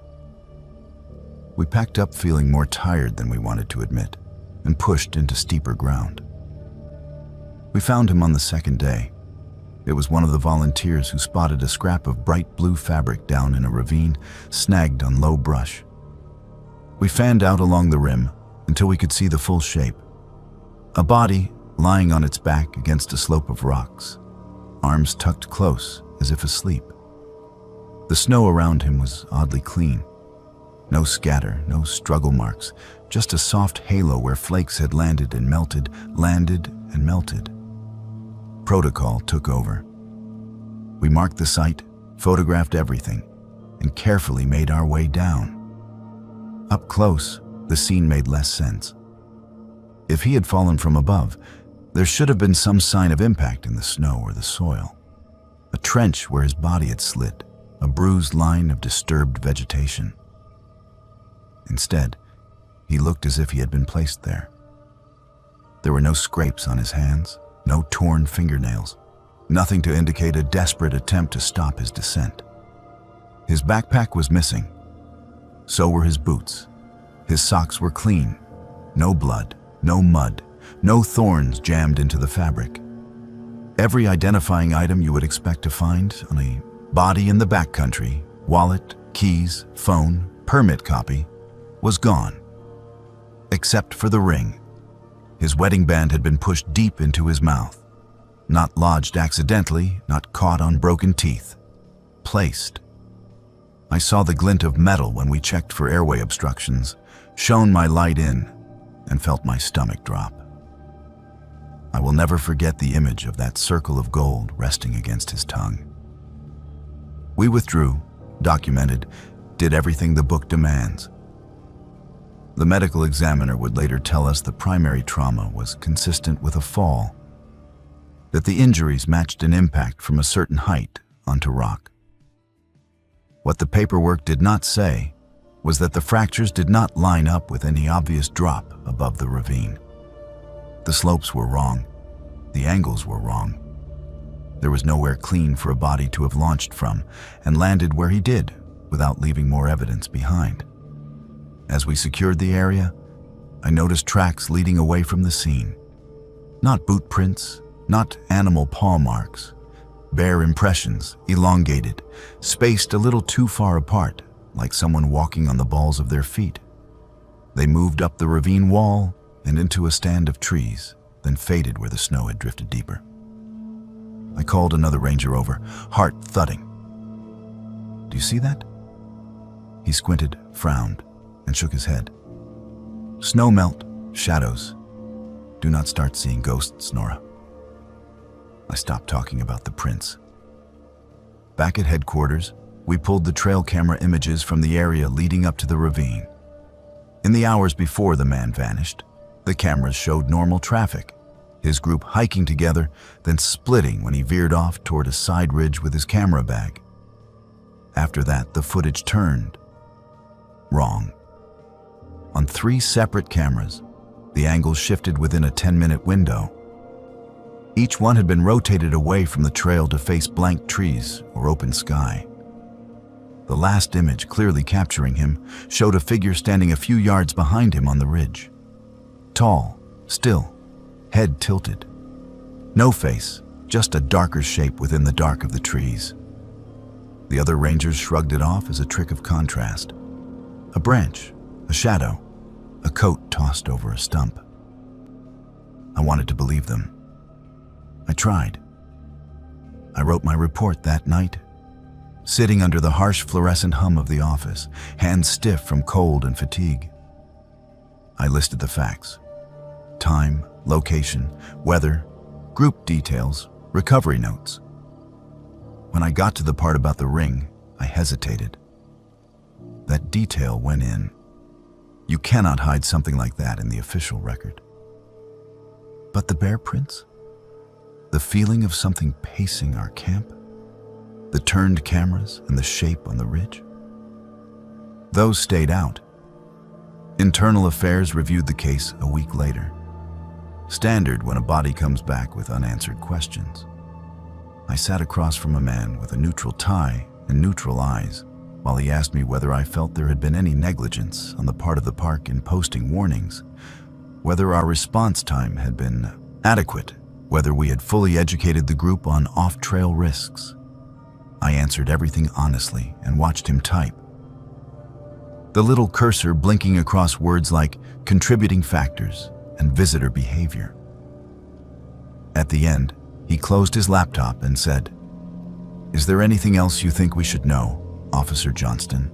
We packed up feeling more tired than we wanted to admit and pushed into steeper ground. We found him on the second day. It was one of the volunteers who spotted a scrap of bright blue fabric down in a ravine, snagged on low brush. We fanned out along the rim until we could see the full shape. A body lying on its back against a slope of rocks, arms tucked close as if asleep. The snow around him was oddly clean. No scatter, no struggle marks, just a soft halo where flakes had landed and melted, landed and melted. Protocol took over. We marked the site, photographed everything, and carefully made our way down. Up close, the scene made less sense. If he had fallen from above, there should have been some sign of impact in the snow or the soil. A trench where his body had slid, a bruised line of disturbed vegetation. Instead, he looked as if he had been placed there. There were no scrapes on his hands, no torn fingernails, nothing to indicate a desperate attempt to stop his descent. His backpack was missing. So were his boots. His socks were clean. No blood, no mud, no thorns jammed into the fabric. Every identifying item you would expect to find on a body in the backcountry, wallet, keys, phone, permit copy, was gone. Except for the ring. His wedding band had been pushed deep into his mouth. Not lodged accidentally, not caught on broken teeth. Placed. I saw the glint of metal when we checked for airway obstructions, shone my light in, and felt my stomach drop. I will never forget the image of that circle of gold resting against his tongue. We withdrew, documented, did everything the book demands. The medical examiner would later tell us the primary trauma was consistent with a fall, that the injuries matched an impact from a certain height onto rock. What the paperwork did not say was that the fractures did not line up with any obvious drop above the ravine. The slopes were wrong. The angles were wrong. There was nowhere clean for a body to have launched from and landed where he did without leaving more evidence behind. As we secured the area, I noticed tracks leading away from the scene. Not boot prints, not animal paw marks. Bare impressions, elongated, spaced a little too far apart, like someone walking on the balls of their feet. They moved up the ravine wall and into a stand of trees, then faded where the snow had drifted deeper. I called another ranger over, heart thudding. "Do you see that?" He squinted, frowned, and shook his head. "Snow melt, shadows. Do not start seeing ghosts, Nora." I stopped talking about the prints. Back at headquarters, we pulled the trail camera images from the area leading up to the ravine. In the hours before the man vanished, the cameras showed normal traffic, his group hiking together, then splitting when he veered off toward a side ridge with his camera bag. After that, the footage turned wrong. On 3 separate cameras, the angles shifted within a 10-minute window. Each one had been rotated away from the trail to face blank trees or open sky. The last image, clearly capturing him, showed a figure standing a few yards behind him on the ridge. Tall, still, head tilted. No face, just a darker shape within the dark of the trees. The other rangers shrugged it off as a trick of contrast. A branch, a shadow, a coat tossed over a stump. I wanted to believe them. I tried. I wrote my report that night, sitting under the harsh fluorescent hum of the office, hands stiff from cold and fatigue. I listed the facts: time, location, weather, group details, recovery notes. When I got to the part about the ring, I hesitated. That detail went in. You cannot hide something like that in the official record. But the bear prints? The feeling of something pacing our camp? The turned cameras and the shape on the ridge? Those stayed out. Internal Affairs reviewed the case a week later. Standard when a body comes back with unanswered questions. I sat across from a man with a neutral tie and neutral eyes while he asked me whether I felt there had been any negligence on the part of the park in posting warnings, whether our response time had been adequate, whether we had fully educated the group on off-trail risks. I answered everything honestly and watched him type. The little cursor blinking across words like contributing factors and visitor behavior. At the end, he closed his laptop and said, "Is there anything else you think we should know, Officer Johnston?"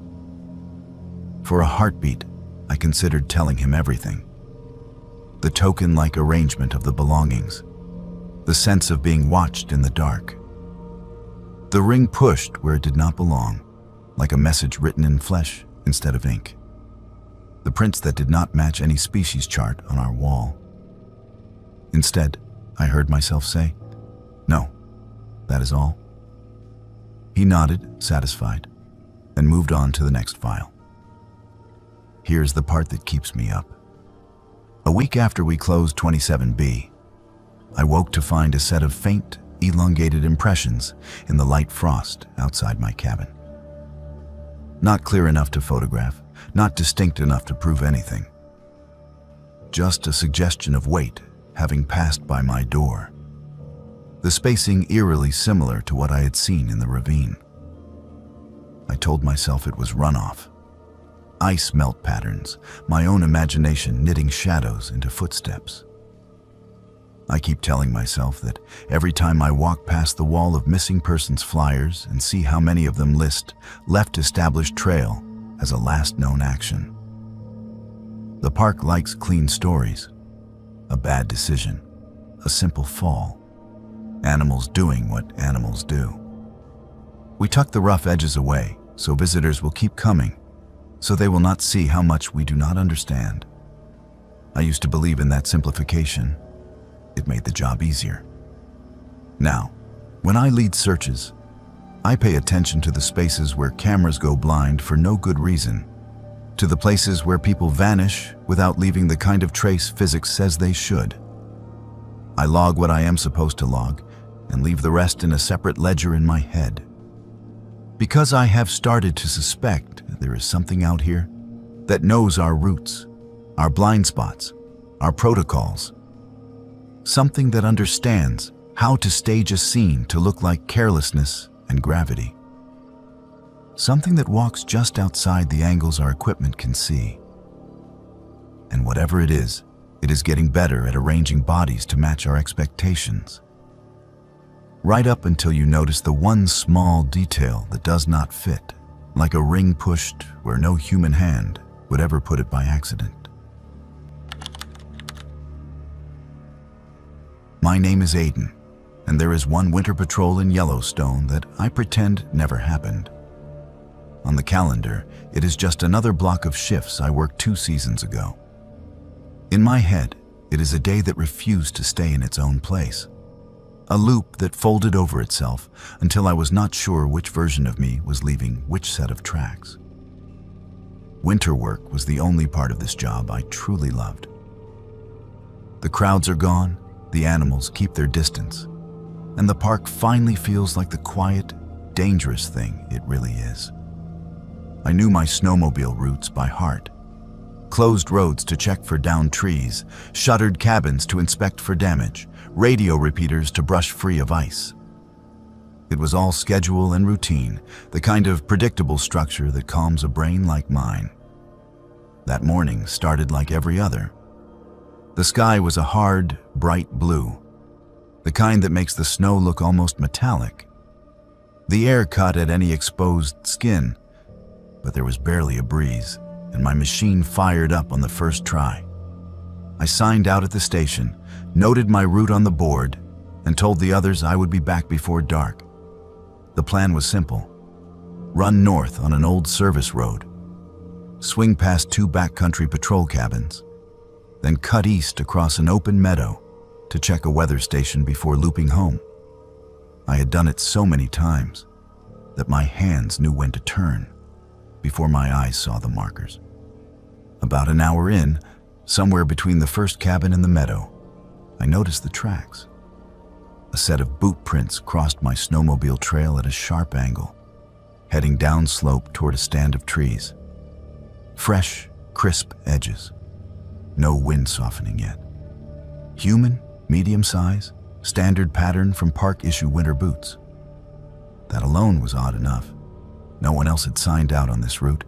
For a heartbeat, I considered telling him everything. The token-like arrangement of the belongings, the sense of being watched in the dark. The ring pushed where it did not belong, like a message written in flesh instead of ink. The prints that did not match any species chart on our wall. Instead, I heard myself say, "No, that is all." He nodded, satisfied, and moved on to the next file. Here's the part that keeps me up. A week after we closed 27B, I woke to find a set of faint, elongated impressions in the light frost outside my cabin. Not clear enough to photograph, not distinct enough to prove anything. Just a suggestion of weight having passed by my door. The spacing eerily similar to what I had seen in the ravine. I told myself it was runoff. Ice melt patterns, my own imagination knitting shadows into footsteps. I keep telling myself that every time I walk past the wall of missing persons flyers and see how many of them list left established trail as a last known action. The park likes clean stories. A bad decision, a simple fall, animals doing what animals do. We tuck the rough edges away so visitors will keep coming, so they will not see how much we do not understand. I used to believe in that simplification. It made the job easier. Now, when I lead searches, I pay attention to the spaces where cameras go blind for no good reason, to the places where people vanish without leaving the kind of trace physics says they should. I log what I am supposed to log and leave the rest in a separate ledger in my head. Because I have started to suspect there is something out here that knows our roots, our blind spots, our protocols. Something that understands how to stage a scene to look like carelessness and gravity. Something that walks just outside the angles our equipment can see. And whatever it is getting better at arranging bodies to match our expectations. Right up until you notice the one small detail that does not fit, like a ring pushed where no human hand would ever put it by accident. My name is Aiden, and there is one winter patrol in Yellowstone that I pretend never happened. On the calendar, it is just another block of shifts I worked 2 seasons ago. In my head, it is a day that refused to stay in its own place. A loop that folded over itself until I was not sure which version of me was leaving which set of tracks. Winter work was the only part of this job I truly loved. The crowds are gone, the animals keep their distance, and the park finally feels like the quiet, dangerous thing it really is. I knew my snowmobile routes by heart. Closed roads to check for downed trees, shuttered cabins to inspect for damage, radio repeaters to brush free of ice. It was all schedule and routine, the kind of predictable structure that calms a brain like mine. That morning started like every other. The sky was a hard, bright blue, the kind that makes the snow look almost metallic. The air cut at any exposed skin, but there was barely a breeze, and my machine fired up on the first try. I signed out at the station, noted my route on the board, and told the others I would be back before dark. The plan was simple. Run north on an old service road, swing past 2 backcountry patrol cabins, then cut east across an open meadow to check a weather station before looping home. I had done it so many times that my hands knew when to turn before my eyes saw the markers. About an hour in, somewhere between the first cabin and the meadow, I noticed the tracks. A set of boot prints crossed my snowmobile trail at a sharp angle, heading downslope toward a stand of trees. Fresh, crisp edges. No wind softening yet. Human, medium size, standard pattern from park-issue winter boots. That alone was odd enough. No one else had signed out on this route,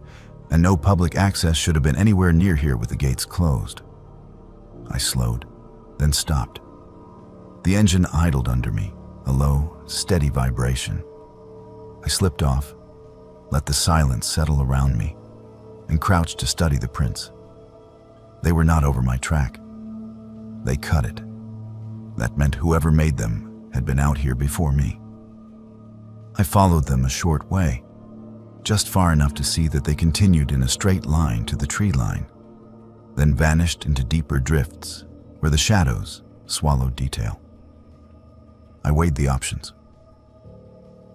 and no public access should have been anywhere near here with the gates closed. I slowed, then stopped. The engine idled under me, a low, steady vibration. I slipped off, let the silence settle around me, and crouched to study the prints. They were not over my track. They cut it. That meant whoever made them had been out here before me. I followed them a short way, just far enough to see that they continued in a straight line to the tree line, then vanished into deeper drifts where the shadows swallowed detail. I weighed the options.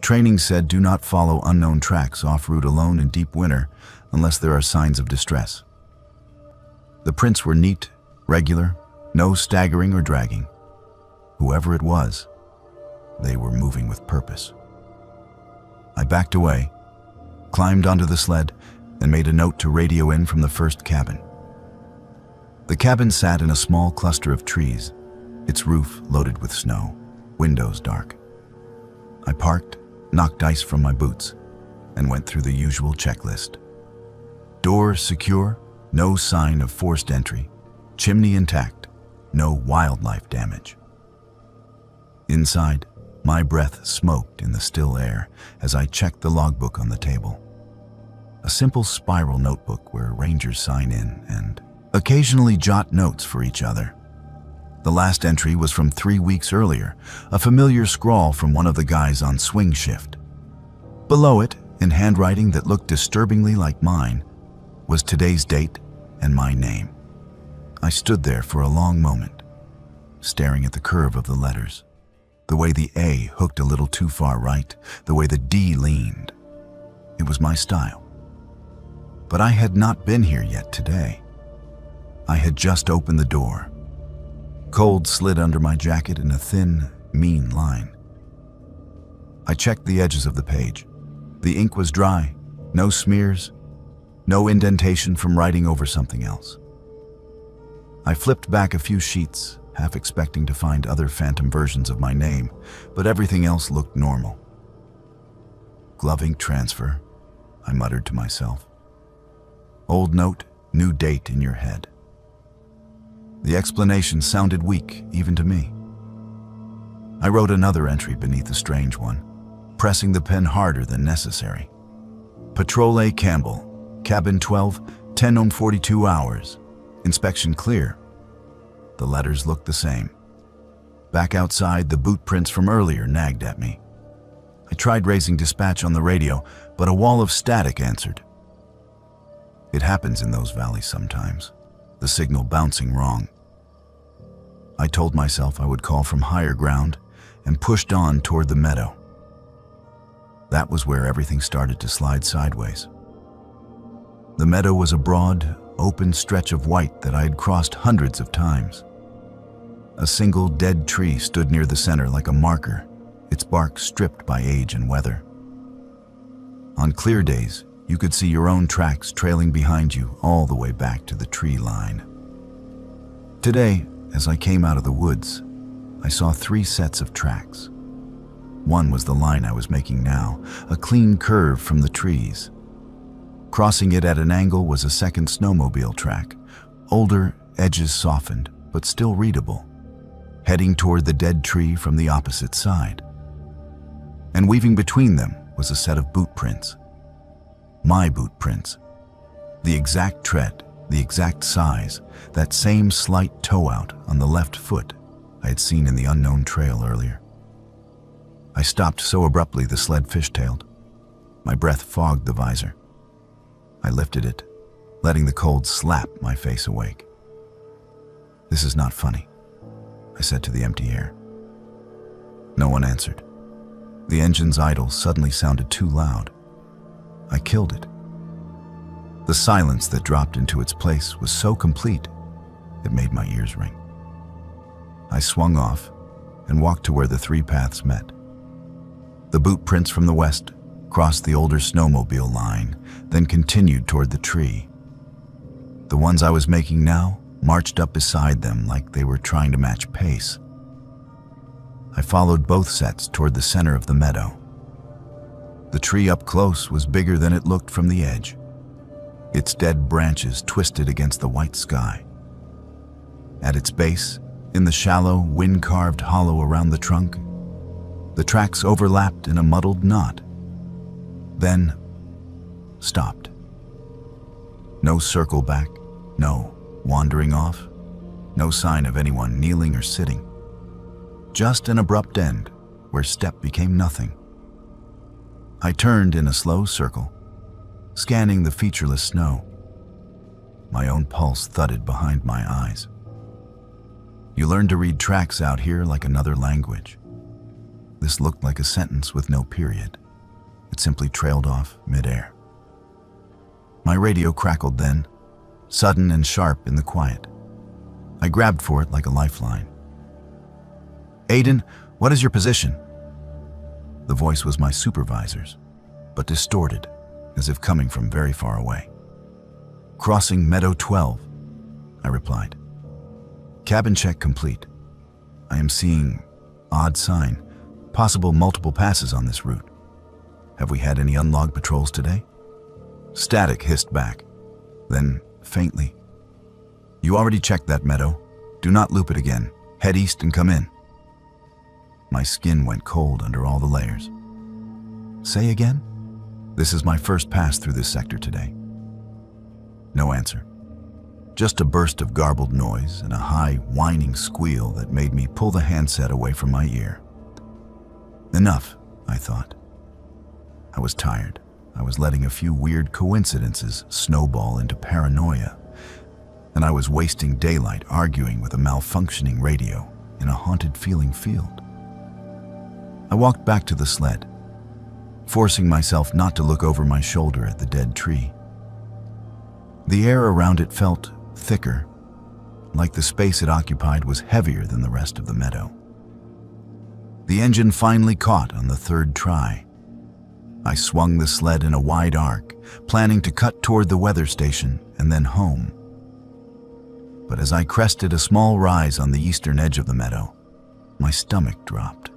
Training said do not follow unknown tracks off-route alone in deep winter unless there are signs of distress. The prints were neat, regular, no staggering or dragging. Whoever it was, they were moving with purpose. I backed away, climbed onto the sled, and made a note to radio in from the first cabin. The cabin sat in a small cluster of trees, its roof loaded with snow, windows dark. I parked, knocked ice from my boots, and went through the usual checklist. Door secure, no sign of forced entry, chimney intact, no wildlife damage. Inside, my breath smoked in the still air as I checked the logbook on the table. A simple spiral notebook where rangers sign in and occasionally jot notes for each other. The last entry was from 3 weeks earlier, a familiar scrawl from one of the guys on swing shift. Below it, in handwriting that looked disturbingly like mine, was today's date and my name. I stood there for a long moment, staring at the curve of the letters. The way the A hooked a little too far right, the way the D leaned. It was my style. But I had not been here yet today. I had just opened the door. Cold slid under my jacket in a thin, mean line, I checked the edges of the page. The ink was dry, no smears, no indentation from writing over something else. I flipped back a few sheets, half expecting to find other phantom versions of my name, but everything else looked normal. Glove ink transfer, I muttered to myself. Old note, new date in your head. The explanation sounded weak, even to me. I wrote another entry beneath the strange one, pressing the pen harder than necessary. Patrol A. Campbell, Cabin 12, 10:42 hours. Inspection clear. The letters looked the same. Back outside, the boot prints from earlier nagged at me. I tried raising dispatch on the radio, but a wall of static answered. It happens in those valleys sometimes, the signal bouncing wrong. I told myself I would call from higher ground and pushed on toward the meadow. That was where everything started to slide sideways. The meadow was a broad, open stretch of white that I had crossed hundreds of times. A single dead tree stood near the center like a marker, its bark stripped by age and weather. On clear days, you could see your own tracks trailing behind you all the way back to the tree line. Today, as I came out of the woods, I saw 3 sets of tracks. One was the line I was making now, a clean curve from the trees. Crossing it at an angle was a second snowmobile track, older, edges softened, but still readable, heading toward the dead tree from the opposite side. And weaving between them was a set of boot prints. My boot prints. The exact tread, the exact size, that same slight toe out on the left foot I had seen in the unknown trail earlier. I stopped so abruptly the sled fishtailed. My breath fogged the visor. I lifted it, letting the cold slap my face awake. "This is not funny," I said to the empty air. No one answered. The engine's idle suddenly sounded too loud. I killed it. The silence that dropped into its place was so complete, it made my ears ring. I swung off and walked to where the 3 paths met. The boot prints from the west crossed the older snowmobile line, then continued toward the tree. The ones I was making now marched up beside them like they were trying to match pace. I followed both sets toward the center of the meadow. The tree up close was bigger than it looked from the edge. Its dead branches twisted against the white sky. At its base, in the shallow, wind-carved hollow around the trunk, the tracks overlapped in a muddled knot, then stopped. No circle back, no wandering off, no sign of anyone kneeling or sitting. Just an abrupt end where step became nothing. I turned in a slow circle, scanning the featureless snow. My own pulse thudded behind my eyes. You learn to read tracks out here like another language. This looked like a sentence with no period. It simply trailed off midair. My radio crackled then, sudden and sharp in the quiet. I grabbed for it like a lifeline. "Aiden, what is your position?" The voice was my supervisor's, but distorted, as if coming from very far away. "Crossing Meadow 12, I replied. "Cabin check complete. I am seeing odd sign, possible multiple passes on this route. Have we had any unlogged patrols today?" Static hissed back, then faintly, "You already checked that meadow. Do not loop it again. Head east and come in." My skin went cold under all the layers. "Say again?" "This is my first pass through this sector today." No answer. Just a burst of garbled noise and a high, whining squeal that made me pull the handset away from my ear. Enough, I thought. I was tired. I was letting a few weird coincidences snowball into paranoia, and I was wasting daylight arguing with a malfunctioning radio in a haunted-feeling field. I walked back to the sled, forcing myself not to look over my shoulder at the dead tree. The air around it felt thicker, like the space it occupied was heavier than the rest of the meadow. The engine finally caught on the third try. I swung the sled in a wide arc, planning to cut toward the weather station and then home. But as I crested a small rise on the eastern edge of the meadow, my stomach dropped.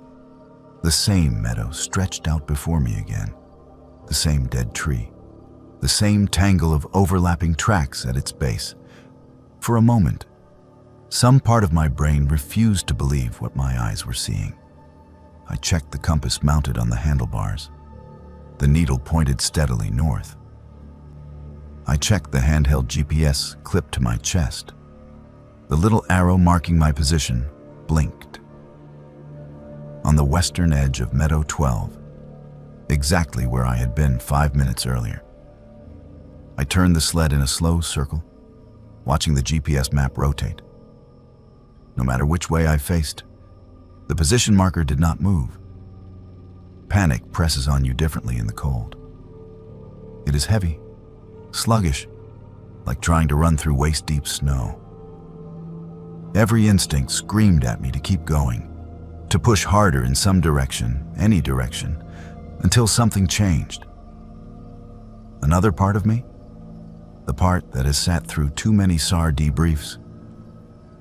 The same meadow stretched out before me again, the same dead tree, the same tangle of overlapping tracks at its base. For a moment, some part of my brain refused to believe what my eyes were seeing. I checked the compass mounted on the handlebars. The needle pointed steadily north. I checked the handheld GPS clipped to my chest. The little arrow marking my position blinked. On the western edge of Meadow 12, exactly where I had been 5 minutes earlier. I turned the sled in a slow circle, watching the GPS map rotate. No matter which way I faced, the position marker did not move. Panic presses on you differently in the cold. It is heavy, sluggish, like trying to run through waist-deep snow. Every instinct screamed at me to keep going, to push harder in some direction, any direction, until something changed. Another part of me, the part that has sat through too many SAR debriefs,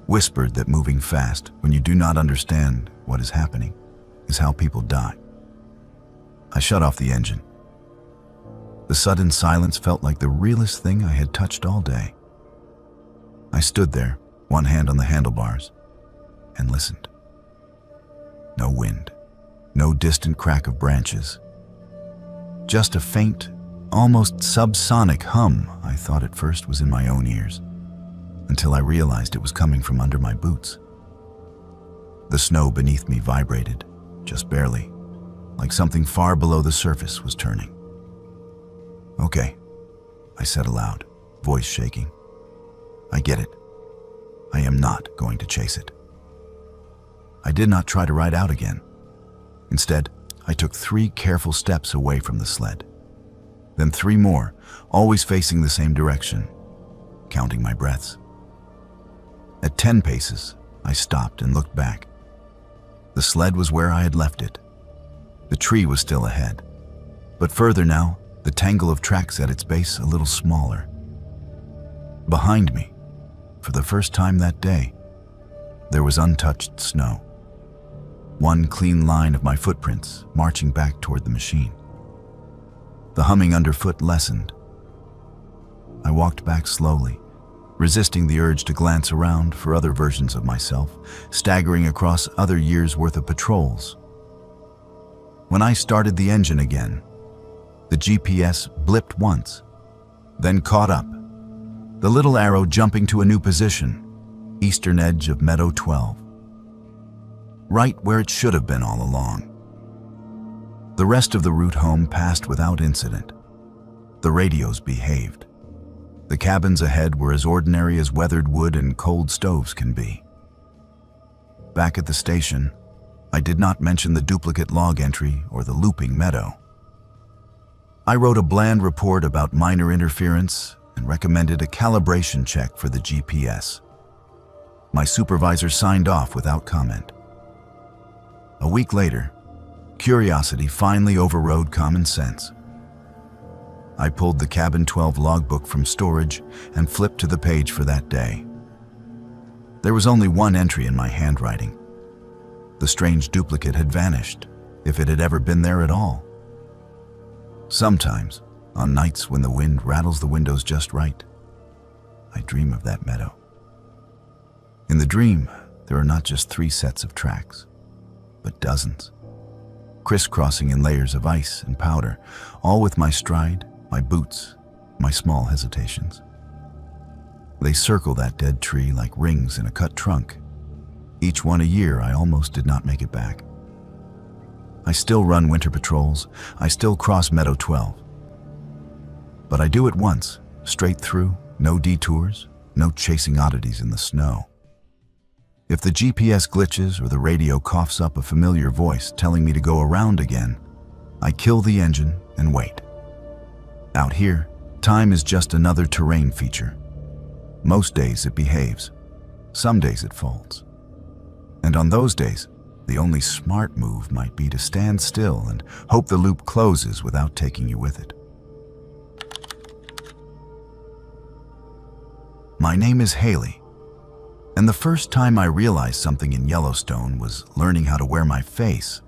whispered that moving fast when you do not understand what is happening is how people die. I shut off the engine. The sudden silence felt like the realest thing I had touched all day. I stood there, one hand on the handlebars, and listened. No wind, no distant crack of branches. Just a faint, almost subsonic hum I thought at first was in my own ears, until I realized it was coming from under my boots. The snow beneath me vibrated, just barely, like something far below the surface was turning. "Okay," I said aloud, voice shaking. "I get it. I am not going to chase it." I did not try to ride out again. Instead, I took 3 careful steps away from the sled. Then 3 more, always facing the same direction, counting my breaths. At 10 paces, I stopped and looked back. The sled was where I had left it. The tree was still ahead, but further now, the tangle of tracks at its base a little smaller. Behind me, for the first time that day, there was untouched snow. One clean line of my footprints marching back toward the machine. The humming underfoot lessened. I walked back slowly, resisting the urge to glance around for other versions of myself, staggering across other years' worth of patrols. When I started the engine again, the GPS blipped once, then caught up, the little arrow jumping to a new position, eastern edge of Meadow 12. Right where it should have been all along. The rest of the route home passed without incident. The radios behaved. The cabins ahead were as ordinary as weathered wood and cold stoves can be. Back at the station, I did not mention the duplicate log entry or the looping meadow. I wrote a bland report about minor interference and recommended a calibration check for the GPS. My supervisor signed off without comment. A week later, curiosity finally overrode common sense. I pulled the Cabin 12 logbook from storage and flipped to the page for that day. There was only one entry in my handwriting. The strange duplicate had vanished, if it had ever been there at all. Sometimes, on nights when the wind rattles the windows just right, I dream of that meadow. In the dream, there are not just 3 sets of tracks, but dozens, crisscrossing in layers of ice and powder, all with my stride, my boots, my small hesitations. They circle that dead tree like rings in a cut trunk. Each one a year I almost did not make it back. I still run winter patrols, I still cross Meadow 12. But I do it once, straight through, no detours, no chasing oddities in the snow. If the GPS glitches or the radio coughs up a familiar voice telling me to go around again, I kill the engine and wait. Out here, time is just another terrain feature. Most days it behaves, some days it folds. And on those days, The only smart move might be to stand still and hope the loop closes without taking you with it. My name is Haley, and the first time I realized something in Yellowstone was learning how to wear my face.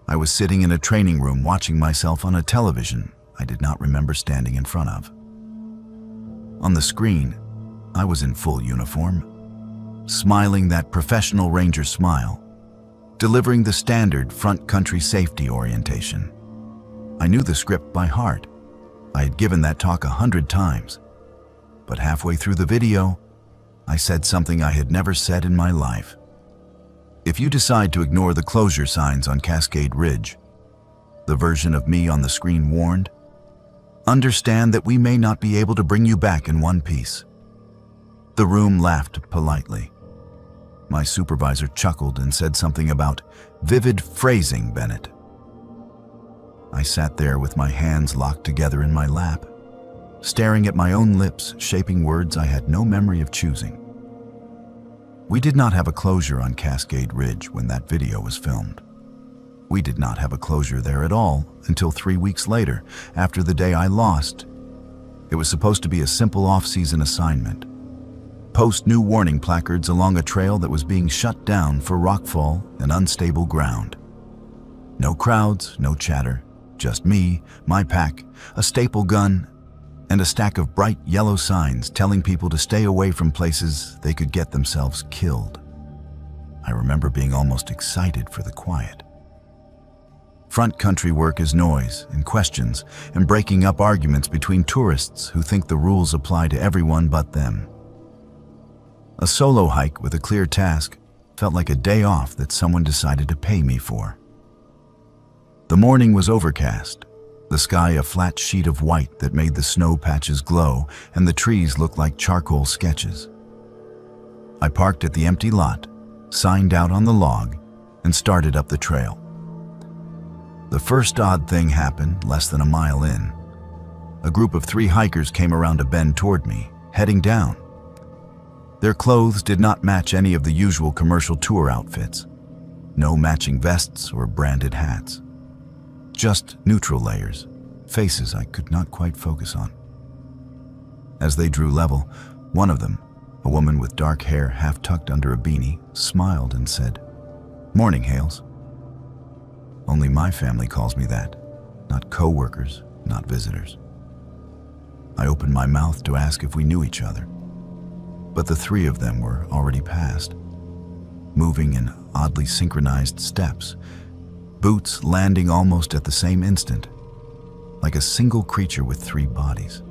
I was sitting in a training room watching myself on a television I did not remember standing in front of. On the screen, I was in full uniform, smiling that professional ranger smile, delivering the standard front country safety orientation. I knew the script by heart. I had given that talk 100 times. But halfway through the video, I said something I had never said in my life. If you decide to ignore the closure signs on Cascade Ridge, the version of me on the screen warned, understand that we may not be able to bring you back in one piece. The room laughed politely. My supervisor chuckled and said something about vivid phrasing, Bennett. I sat there with my hands locked together in my lap, staring at my own lips, shaping words I had no memory of choosing. We did not have a closure on Cascade Ridge when that video was filmed. We did not have a closure there at all until 3 weeks later, after the day I lost. It was supposed to be a simple off-season assignment. Post new warning placards along a trail that was being shut down for rockfall and unstable ground. No crowds, no chatter, just me, my pack, a staple gun, and a stack of bright yellow signs telling people to stay away from places they could get themselves killed. I remember being almost excited for the quiet. Front country work is noise and questions and breaking up arguments between tourists who think the rules apply to everyone but them. A solo hike with a clear task felt like a day off that someone decided to pay me for. The morning was overcast, the sky a flat sheet of white that made the snow patches glow and the trees look like charcoal sketches. I parked at the empty lot, signed out on the log, and started up the trail. The first odd thing happened less than a mile in. A group of 3 hikers came around a bend toward me, heading down. Their clothes did not match any of the usual commercial tour outfits. No matching vests or branded hats. Just neutral layers, faces I could not quite focus on. As they drew level, one of them, a woman with dark hair half tucked under a beanie, smiled and said, "Morning, Hales." Only my family calls me that, not co-workers, not visitors. I opened my mouth to ask if we knew each other, but the 3 of them were already past, moving in oddly synchronized steps, boots landing almost at the same instant, like a single creature with 3 bodies.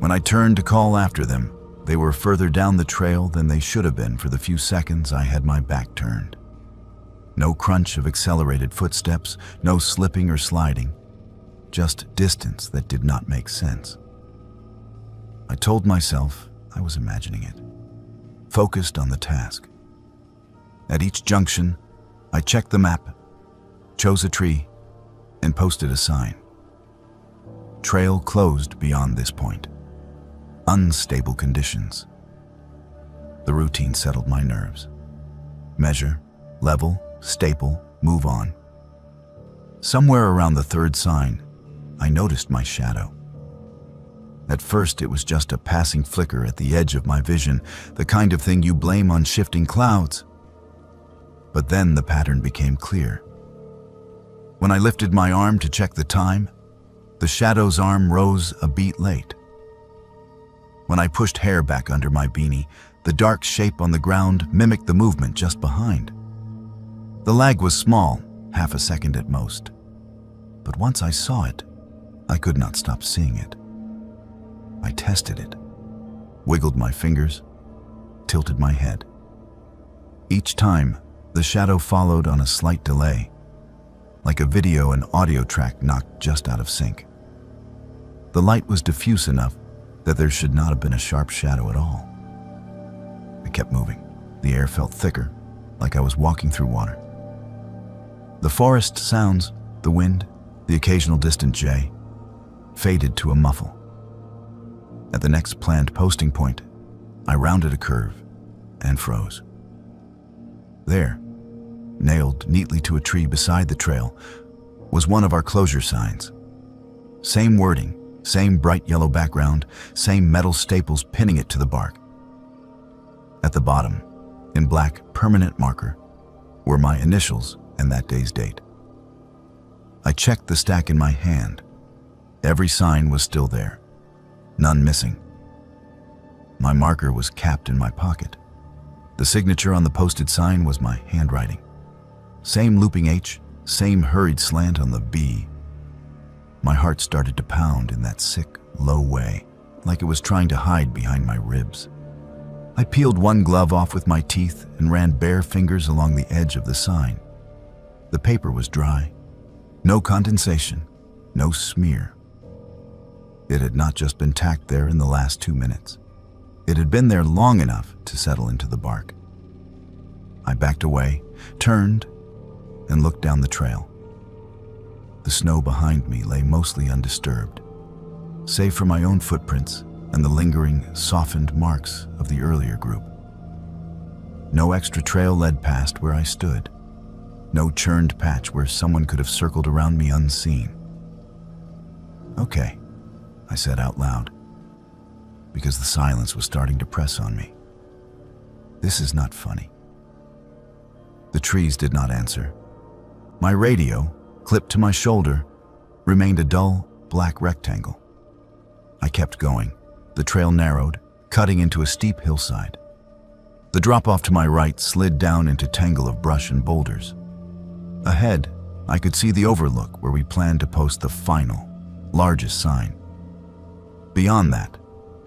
When I turned to call after them, they were further down the trail than they should have been for the few seconds I had my back turned. No crunch of accelerated footsteps, no slipping or sliding, just distance that did not make sense. I told myself I was imagining it, focused on the task. At each junction, I checked the map, chose a tree, and posted a sign. Trail closed beyond this point. Unstable conditions. The routine settled my nerves. Measure, level, staple, move on. Somewhere around the 3rd sign, I noticed my shadow. At first, it was just a passing flicker at the edge of my vision, the kind of thing you blame on shifting clouds. But then the pattern became clear. When I lifted my arm to check the time, the shadow's arm rose a beat late. When I pushed hair back under my beanie, the dark shape on the ground mimicked the movement just behind. The lag was small, half a second at most. But once I saw it, I could not stop seeing it. I tested it, wiggled my fingers, tilted my head. Each time, the shadow followed on a slight delay, like a video and audio track knocked just out of sync. The light was diffuse enough that there should not have been a sharp shadow at all. I kept moving. The air felt thicker, like I was walking through water. The forest sounds, the wind, the occasional distant jay, faded to a muffle. At the next planned posting point, I rounded a curve and froze. There, nailed neatly to a tree beside the trail, was one of our closure signs. Same wording, same bright yellow background, same metal staples pinning it to the bark. At the bottom, in black permanent marker, were my initials and that day's date. I checked the stack in my hand. Every sign was still there, none missing. My marker was capped in my pocket. The signature on the posted sign was my handwriting. Same looping H, same hurried slant on the B. My heart started to pound in that sick, low way, like it was trying to hide behind my ribs. I peeled one glove off with my teeth and ran bare fingers along the edge of the sign. The paper was dry. No condensation, no smear. It had not just been tacked there in the last 2 minutes. It had been there long enough to settle into the bark. I backed away, turned, and looked down the trail. The snow behind me lay mostly undisturbed, save for my own footprints and the lingering, softened marks of the earlier group. No extra trail led past where I stood. No churned patch where someone could have circled around me unseen. "Okay," I said out loud, because the silence was starting to press on me. "This is not funny." The trees did not answer. My radio, clipped to my shoulder, remained a dull, black rectangle. I kept going. The trail narrowed, cutting into a steep hillside. The drop-off to my right slid down into tangle of brush and boulders. Ahead, I could see the overlook where we planned to post the final, largest sign. Beyond that,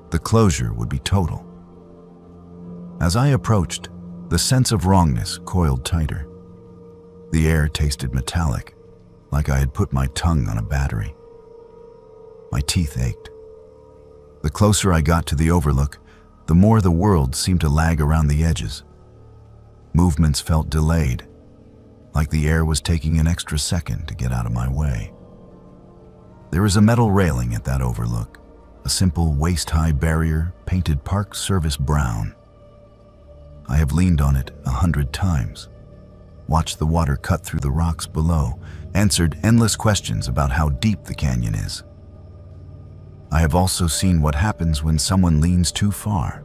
the closure would be total. As I approached, the sense of wrongness coiled tighter. The air tasted metallic, like I had put my tongue on a battery. My teeth ached. The closer I got to the overlook, the more the world seemed to lag around the edges. Movements felt delayed, like the air was taking an extra second to get out of my way. There is a metal railing at that overlook, a simple waist-high barrier painted Park Service brown. I have leaned on it 100 times, watched the water cut through the rocks below, answered endless questions about how deep the canyon is. I have also seen what happens when someone leans too far.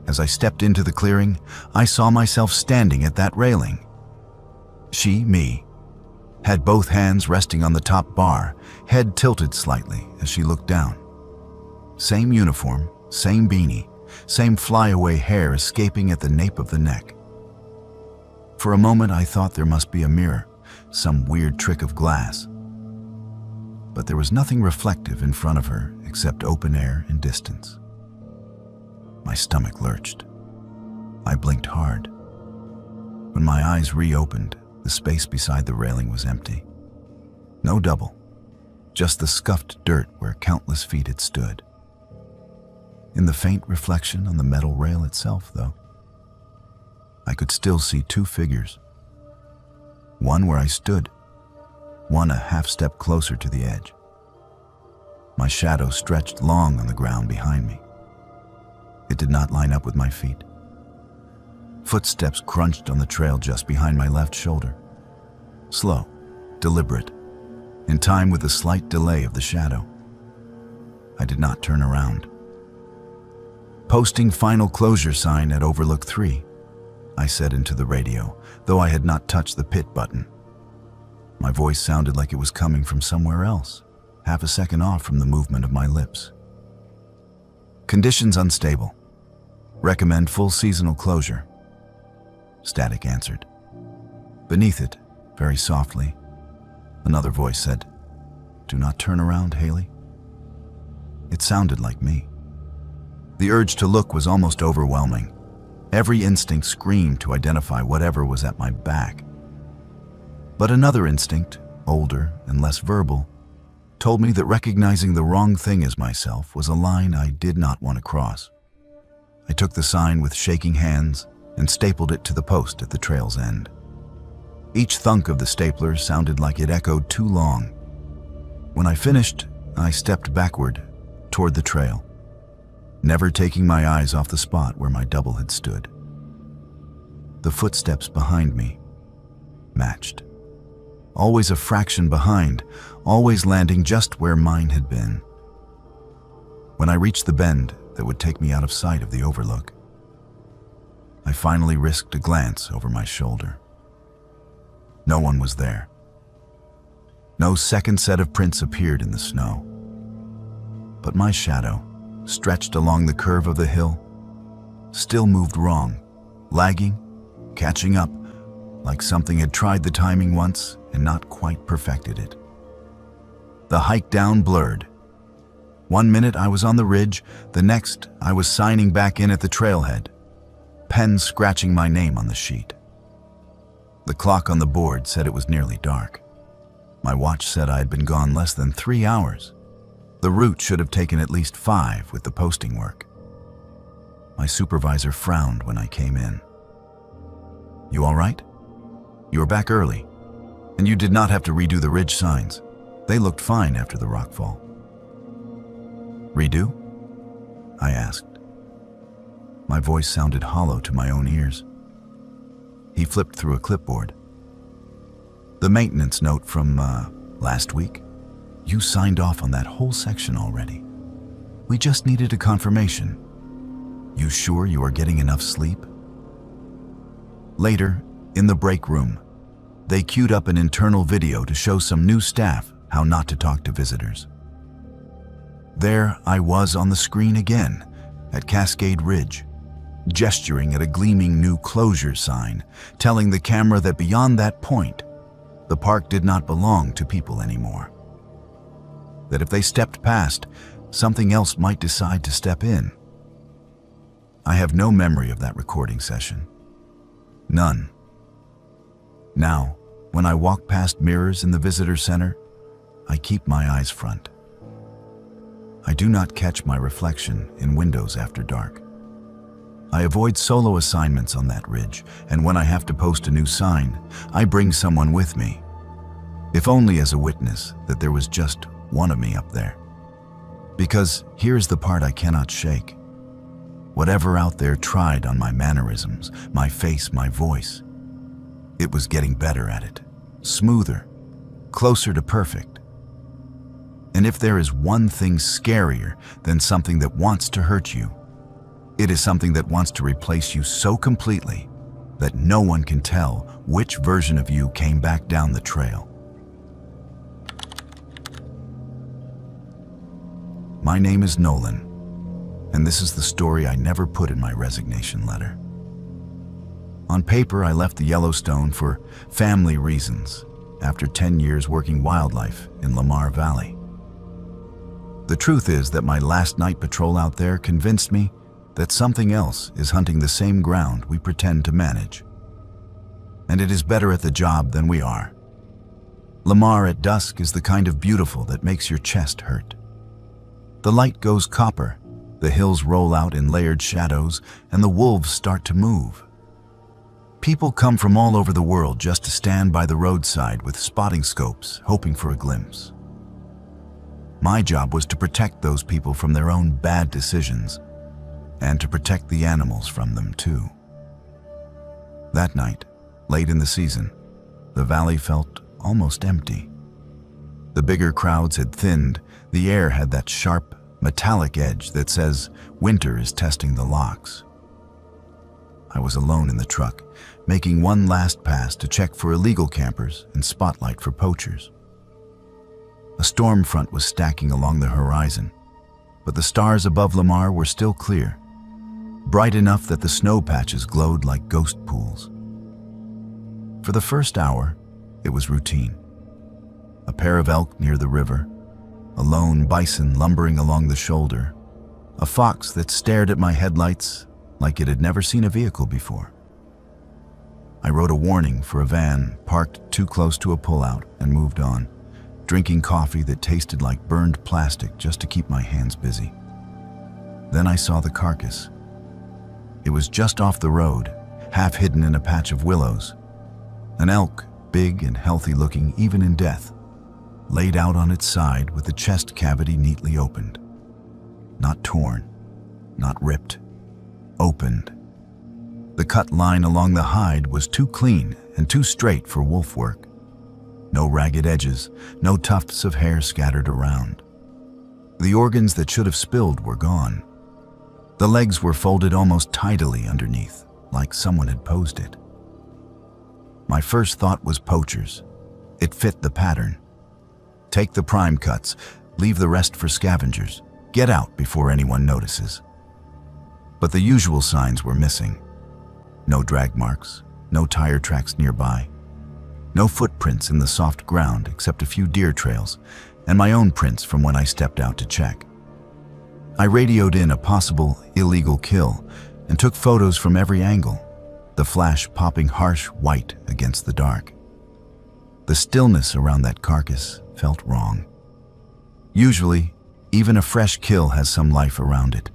As I stepped into the clearing, I saw myself standing at that railing. She, me, had both hands resting on the top bar, head tilted slightly as she looked down. Same uniform, same beanie, same flyaway hair escaping at the nape of the neck. For a moment I thought there must be a mirror, some weird trick of glass. But there was nothing reflective in front of her except open air and distance. My stomach lurched. I blinked hard. When my eyes reopened, the space beside the railing was empty. No double, just the scuffed dirt where countless feet had stood. In the faint reflection on the metal rail itself, though, I could still see 2 figures. One where I stood, one a half step closer to the edge. My shadow stretched long on the ground behind me. It did not line up with my feet. Footsteps crunched on the trail just behind my left shoulder. Slow, deliberate, in time with the slight delay of the shadow. I did not turn around. "Posting final closure sign at Overlook 3, I said into the radio, though I had not touched the pit button. My voice sounded like it was coming from somewhere else, half a second off from the movement of my lips. "Conditions unstable. Recommend full seasonal closure." Static answered. Beneath it, very softly, another voice said, "Do not turn around, Haley." It sounded like me. The urge to look was almost overwhelming. Every instinct screamed to identify whatever was at my back. But another instinct, older and less verbal, told me that recognizing the wrong thing as myself was a line I did not want to cross. I took the sign with shaking hands and stapled it to the post at the trail's end. Each thunk of the stapler sounded like it echoed too long. When I finished, I stepped backward toward the trail, never taking my eyes off the spot where my double had stood. The footsteps behind me matched. Always a fraction behind, always landing just where mine had been. When I reached the bend that would take me out of sight of the overlook, I finally risked a glance over my shoulder. No one was there. No second set of prints appeared in the snow. But my shadow, stretched along the curve of the hill, still moved wrong, lagging, catching up, like something had tried the timing once and not quite perfected it. The hike down blurred. One minute I was on the ridge, the next I was signing back in at the trailhead, pen scratching my name on the sheet. The clock on the board said it was nearly dark. My watch said I had been gone less than 3 hours. The route should have taken at least 5 with the posting work. My supervisor frowned when I came in. "You all right? You were back early, and you did not have to redo the ridge signs. They looked fine after the rockfall." "Redo?" I asked. My voice sounded hollow to my own ears. He flipped through a clipboard. "The maintenance note from, last week. You signed off on that whole section already. We just needed a confirmation. You sure you are getting enough sleep?" Later, in the break room, they queued up an internal video to show some new staff how not to talk to visitors. There I was on the screen again, at Cascade Ridge, gesturing at a gleaming new closure sign, telling the camera that beyond that point, the park did not belong to people anymore. That if they stepped past, something else might decide to step in. I have no memory of that recording session. None. Now, when I walk past mirrors in the visitor center, I keep my eyes front. I do not catch my reflection in windows after dark. I avoid solo assignments on that ridge, and when I have to post a new sign, I bring someone with me, if only as a witness that there was just one of me up there. Because here's the part I cannot shake. Whatever out there tried on my mannerisms, my face, my voice, it was getting better at it, smoother, closer to perfect. And if there is one thing scarier than something that wants to hurt you, it is something that wants to replace you so completely that no one can tell which version of you came back down the trail. My name is Nolan, and this is the story I never put in my resignation letter. On paper, I left the Yellowstone for family reasons after 10 years working wildlife in Lamar Valley. The truth is that my last night patrol out there convinced me that something else is hunting the same ground we pretend to manage. And it is better at the job than we are. Lamar at dusk is the kind of beautiful that makes your chest hurt. The light goes copper, the hills roll out in layered shadows, and the wolves start to move. People come from all over the world just to stand by the roadside with spotting scopes, hoping for a glimpse. My job was to protect those people from their own bad decisions, and to protect the animals from them too. That night, late in the season, the valley felt almost empty. The bigger crowds had thinned, the air had that sharp, metallic edge that says winter is testing the locks. I was alone in the truck, making one last pass to check for illegal campers and spotlight for poachers. A storm front was stacking along the horizon, but the stars above Lamar were still clear, bright enough that the snow patches glowed like ghost pools. For the first hour, it was routine. A pair of elk near the river, a lone bison lumbering along the shoulder, a fox that stared at my headlights like it had never seen a vehicle before. I wrote a warning for a van parked too close to a pullout and moved on, drinking coffee that tasted like burned plastic just to keep my hands busy. Then I saw the carcass. It was just off the road, half hidden in a patch of willows. An elk, big and healthy looking even in death, laid out on its side with the chest cavity neatly opened. Not torn, not ripped, opened. The cut line along the hide was too clean and too straight for wolf work. No ragged edges, no tufts of hair scattered around. The organs that should have spilled were gone. The legs were folded almost tidily underneath, like someone had posed it. My first thought was poachers. It fit the pattern. Take the prime cuts, leave the rest for scavengers. Get out before anyone notices. But the usual signs were missing. No drag marks, no tire tracks nearby. No footprints in the soft ground except a few deer trails and my own prints from when I stepped out to check. I radioed in a possible illegal kill and took photos from every angle, the flash popping harsh white against the dark. The stillness around that carcass felt wrong. Usually, even a fresh kill has some life around it.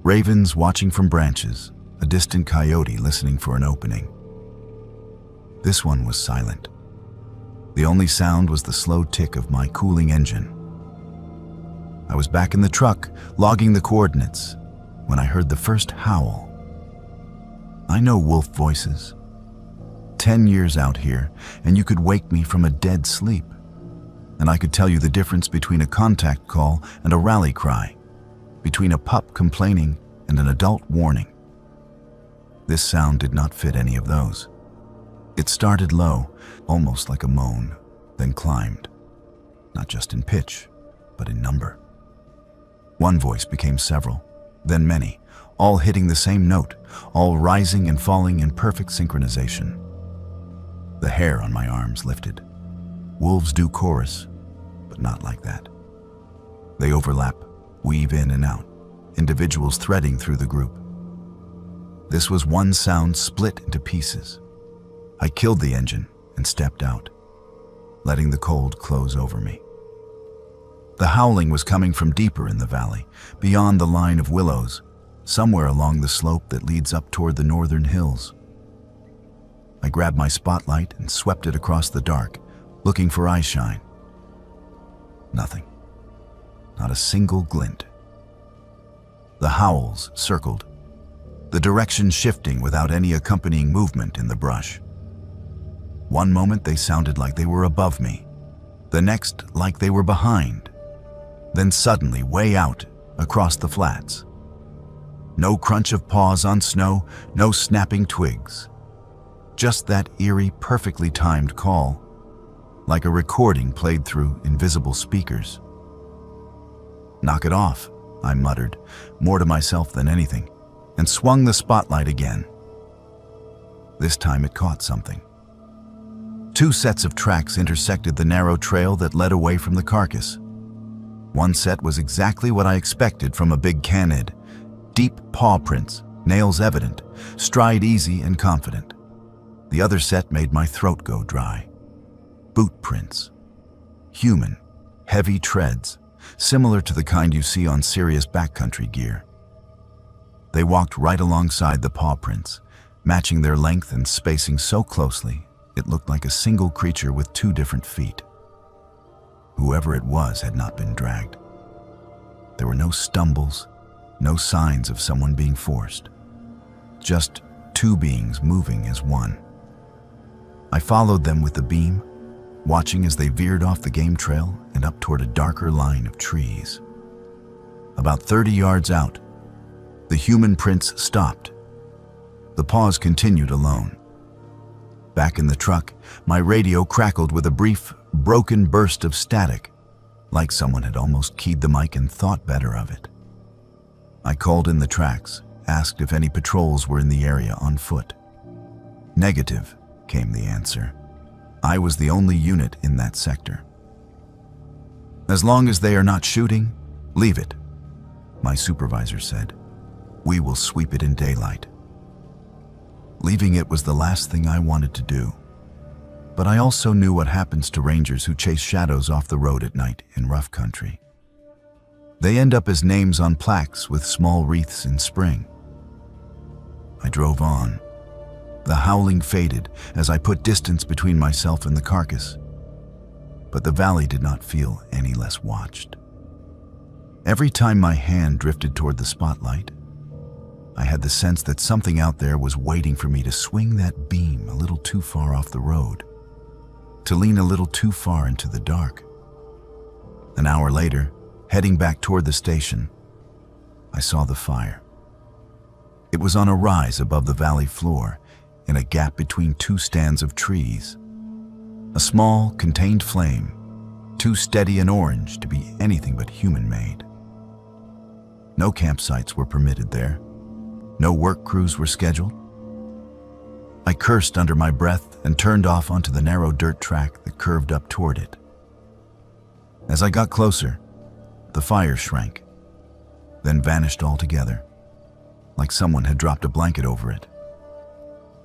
Ravens watching from branches, a distant coyote listening for an opening. This one was silent. The only sound was the slow tick of my cooling engine. I was back in the truck, logging the coordinates, when I heard the first howl. I know wolf voices. 10 years out here, and you could wake me from a dead sleep. And I could tell you the difference between a contact call and a rally cry, between a pup complaining and an adult warning. This sound did not fit any of those. It started low, almost like a moan, then climbed, not just in pitch, but in number. One voice became several, then many, all hitting the same note, all rising and falling in perfect synchronization. The hair on my arms lifted. Wolves do chorus, but not like that. They overlap, weave in and out, individuals threading through the group. This was one sound split into pieces. I killed the engine and stepped out, letting the cold close over me. The howling was coming from deeper in the valley, beyond the line of willows, somewhere along the slope that leads up toward the northern hills. I grabbed my spotlight and swept it across the dark, looking for eyeshine. Nothing. Not a single glint. The howls circled, the direction shifting without any accompanying movement in the brush. One moment they sounded like they were above me, the next like they were behind, then suddenly way out across the flats. No crunch of paws on snow, no snapping twigs. Just that eerie, perfectly timed call, like a recording played through invisible speakers. "Knock it off," I muttered, more to myself than anything, and swung the spotlight again. This time it caught something. Two sets of tracks intersected the narrow trail that led away from the carcass. One set was exactly what I expected from a big canid. Deep paw prints, nails evident, stride easy and confident. The other set made my throat go dry. Boot prints. Human, heavy treads, similar to the kind you see on serious backcountry gear. They walked right alongside the paw prints, matching their length and spacing so closely it looked like a single creature with two different feet. Whoever it was had not been dragged. There were no stumbles, no signs of someone being forced. Just two beings moving as one. I followed them with the beam, watching as they veered off the game trail and up toward a darker line of trees. About 30 yards out, the human prints stopped. The paws continued alone. Back in the truck, my radio crackled with a brief, broken burst of static, like someone had almost keyed the mic and thought better of it. I called in the tracks, asked if any patrols were in the area on foot. Negative, came the answer. I was the only unit in that sector. As long as they are not shooting, leave it, my supervisor said. We will sweep it in daylight. Leaving it was the last thing I wanted to do. But I also knew what happens to rangers who chase shadows off the road at night in rough country. They end up as names on plaques with small wreaths in spring. I drove on. The howling faded as I put distance between myself and the carcass. But the valley did not feel any less watched. Every time my hand drifted toward the spotlight, I had the sense that something out there was waiting for me to swing that beam a little too far off the road, to lean a little too far into the dark. An hour later, heading back toward the station, I saw the fire. It was on a rise above the valley floor, in a gap between two stands of trees. A small, contained flame, too steady and orange to be anything but human-made. No campsites were permitted there. No work crews were scheduled. I cursed under my breath and turned off onto the narrow dirt track that curved up toward it. As I got closer, the fire shrank, then vanished altogether, like someone had dropped a blanket over it.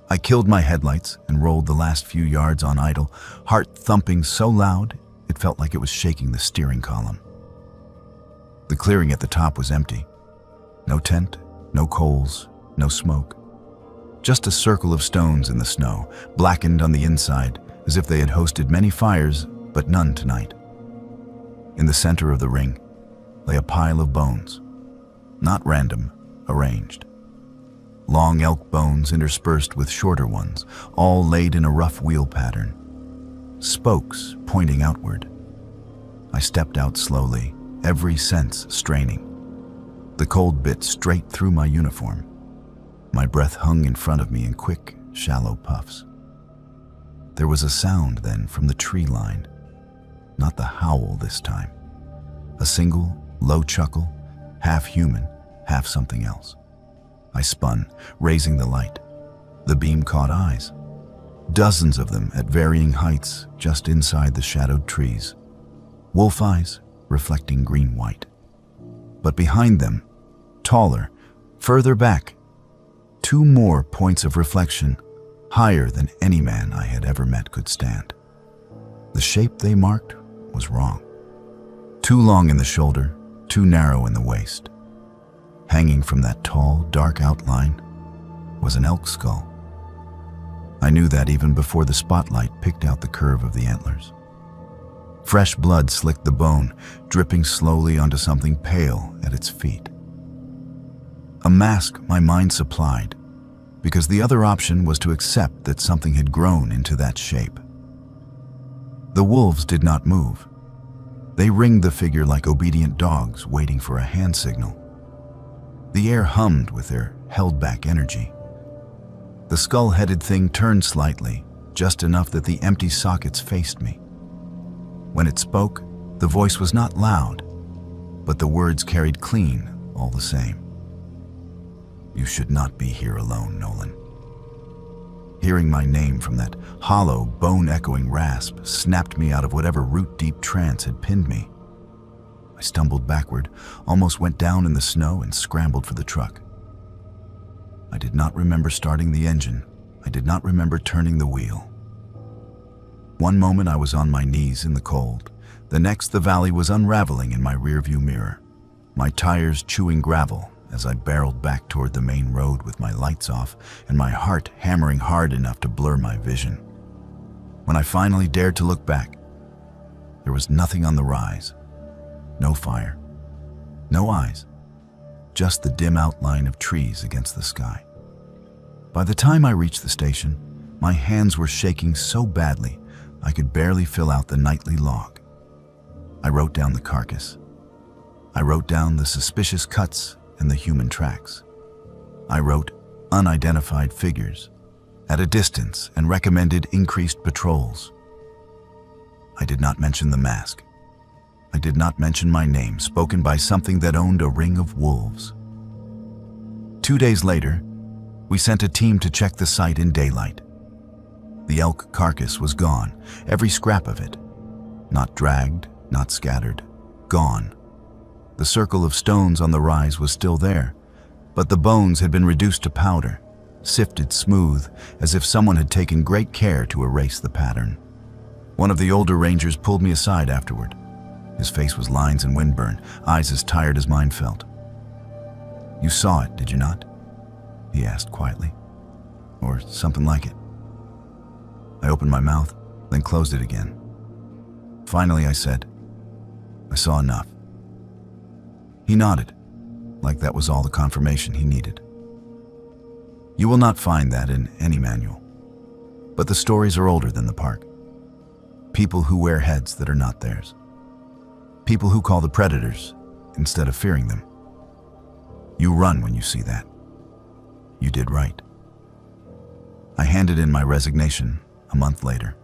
I killed my headlights and rolled the last few yards on idle, heart thumping so loud it felt like it was shaking the steering column. The clearing at the top was empty. No tent, no coals, no smoke. Just a circle of stones in the snow, blackened on the inside, as if they had hosted many fires, but none tonight. In the center of the ring lay a pile of bones, not random, arranged. Long elk bones interspersed with shorter ones, all laid in a rough wheel pattern. Spokes pointing outward. I stepped out slowly, every sense straining. The cold bit straight through my uniform. My breath hung in front of me in quick, shallow puffs. There was a sound then from the tree line, not the howl this time. A single, low chuckle, half human, half something else. I spun, raising the light. The beam caught eyes. Dozens of them at varying heights just inside the shadowed trees. Wolf eyes reflecting green-white. But behind them, taller, further back, two more points of reflection, higher than any man I had ever met could stand. The shape they marked was wrong. Too long in the shoulder, too narrow in the waist. Hanging from that tall, dark outline was an elk skull. I knew that even before the spotlight picked out the curve of the antlers. Fresh blood slicked the bone, dripping slowly onto something pale at its feet. A mask my mind supplied, because the other option was to accept that something had grown into that shape. The wolves did not move. They ringed the figure like obedient dogs waiting for a hand signal. The air hummed with their held-back energy. The skull-headed thing turned slightly, just enough that the empty sockets faced me. When it spoke, the voice was not loud, but the words carried clean all the same. You should not be here alone, Nolan. Hearing my name from that hollow, bone-echoing rasp snapped me out of whatever root-deep trance had pinned me. I stumbled backward, almost went down in the snow and scrambled for the truck. I did not remember starting the engine. I did not remember turning the wheel. One moment I was on my knees in the cold. The next the valley was unraveling in my rearview mirror, my tires chewing gravel as I barreled back toward the main road with my lights off and my heart hammering hard enough to blur my vision. When I finally dared to look back, there was nothing on the rise. No fire, no eyes, just the dim outline of trees against the sky. By the time I reached the station, my hands were shaking so badly I could barely fill out the nightly log. I wrote down the carcass. I wrote down the suspicious cuts and the human tracks. I wrote unidentified figures at a distance and recommended increased patrols. I did not mention the mask. I did not mention my name, spoken by something that owned a ring of wolves. 2 days later, we sent a team to check the site in daylight. The elk carcass was gone, every scrap of it. Not dragged, not scattered, gone. The circle of stones on the rise was still there, but the bones had been reduced to powder, sifted smooth, as if someone had taken great care to erase the pattern. One of the older rangers pulled me aside afterward. His face was lines and windburn, eyes as tired as mine felt. You saw it, did you not? He asked quietly. Or something like it. I opened my mouth, then closed it again. Finally, I said, I saw enough. He nodded, like that was all the confirmation he needed. You will not find that in any manual. But the stories are older than the park. People who wear heads that are not theirs. People who call the predators instead of fearing them. You run when you see that. You did right. I handed in my resignation a month later.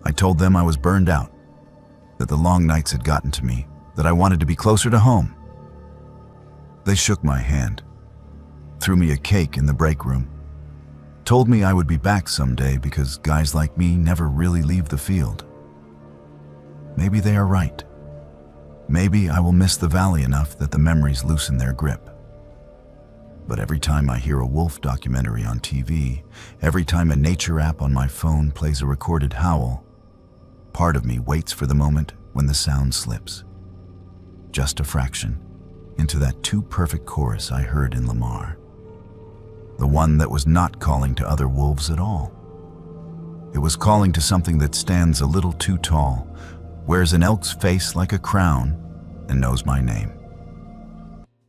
I told them I was burned out, that the long nights had gotten to me, that I wanted to be closer to home. They shook my hand, threw me a cake in the break room, told me I would be back someday because guys like me never really leave the field. Maybe they are right. Maybe I will miss the valley enough that the memories loosen their grip. But every time I hear a wolf documentary on TV, every time a nature app on my phone plays a recorded howl, part of me waits for the moment when the sound slips, just a fraction, into that too perfect chorus I heard in Lamar. The one that was not calling to other wolves at all. It was calling to something that stands a little too tall, wears an elk's face like a crown, and knows my name.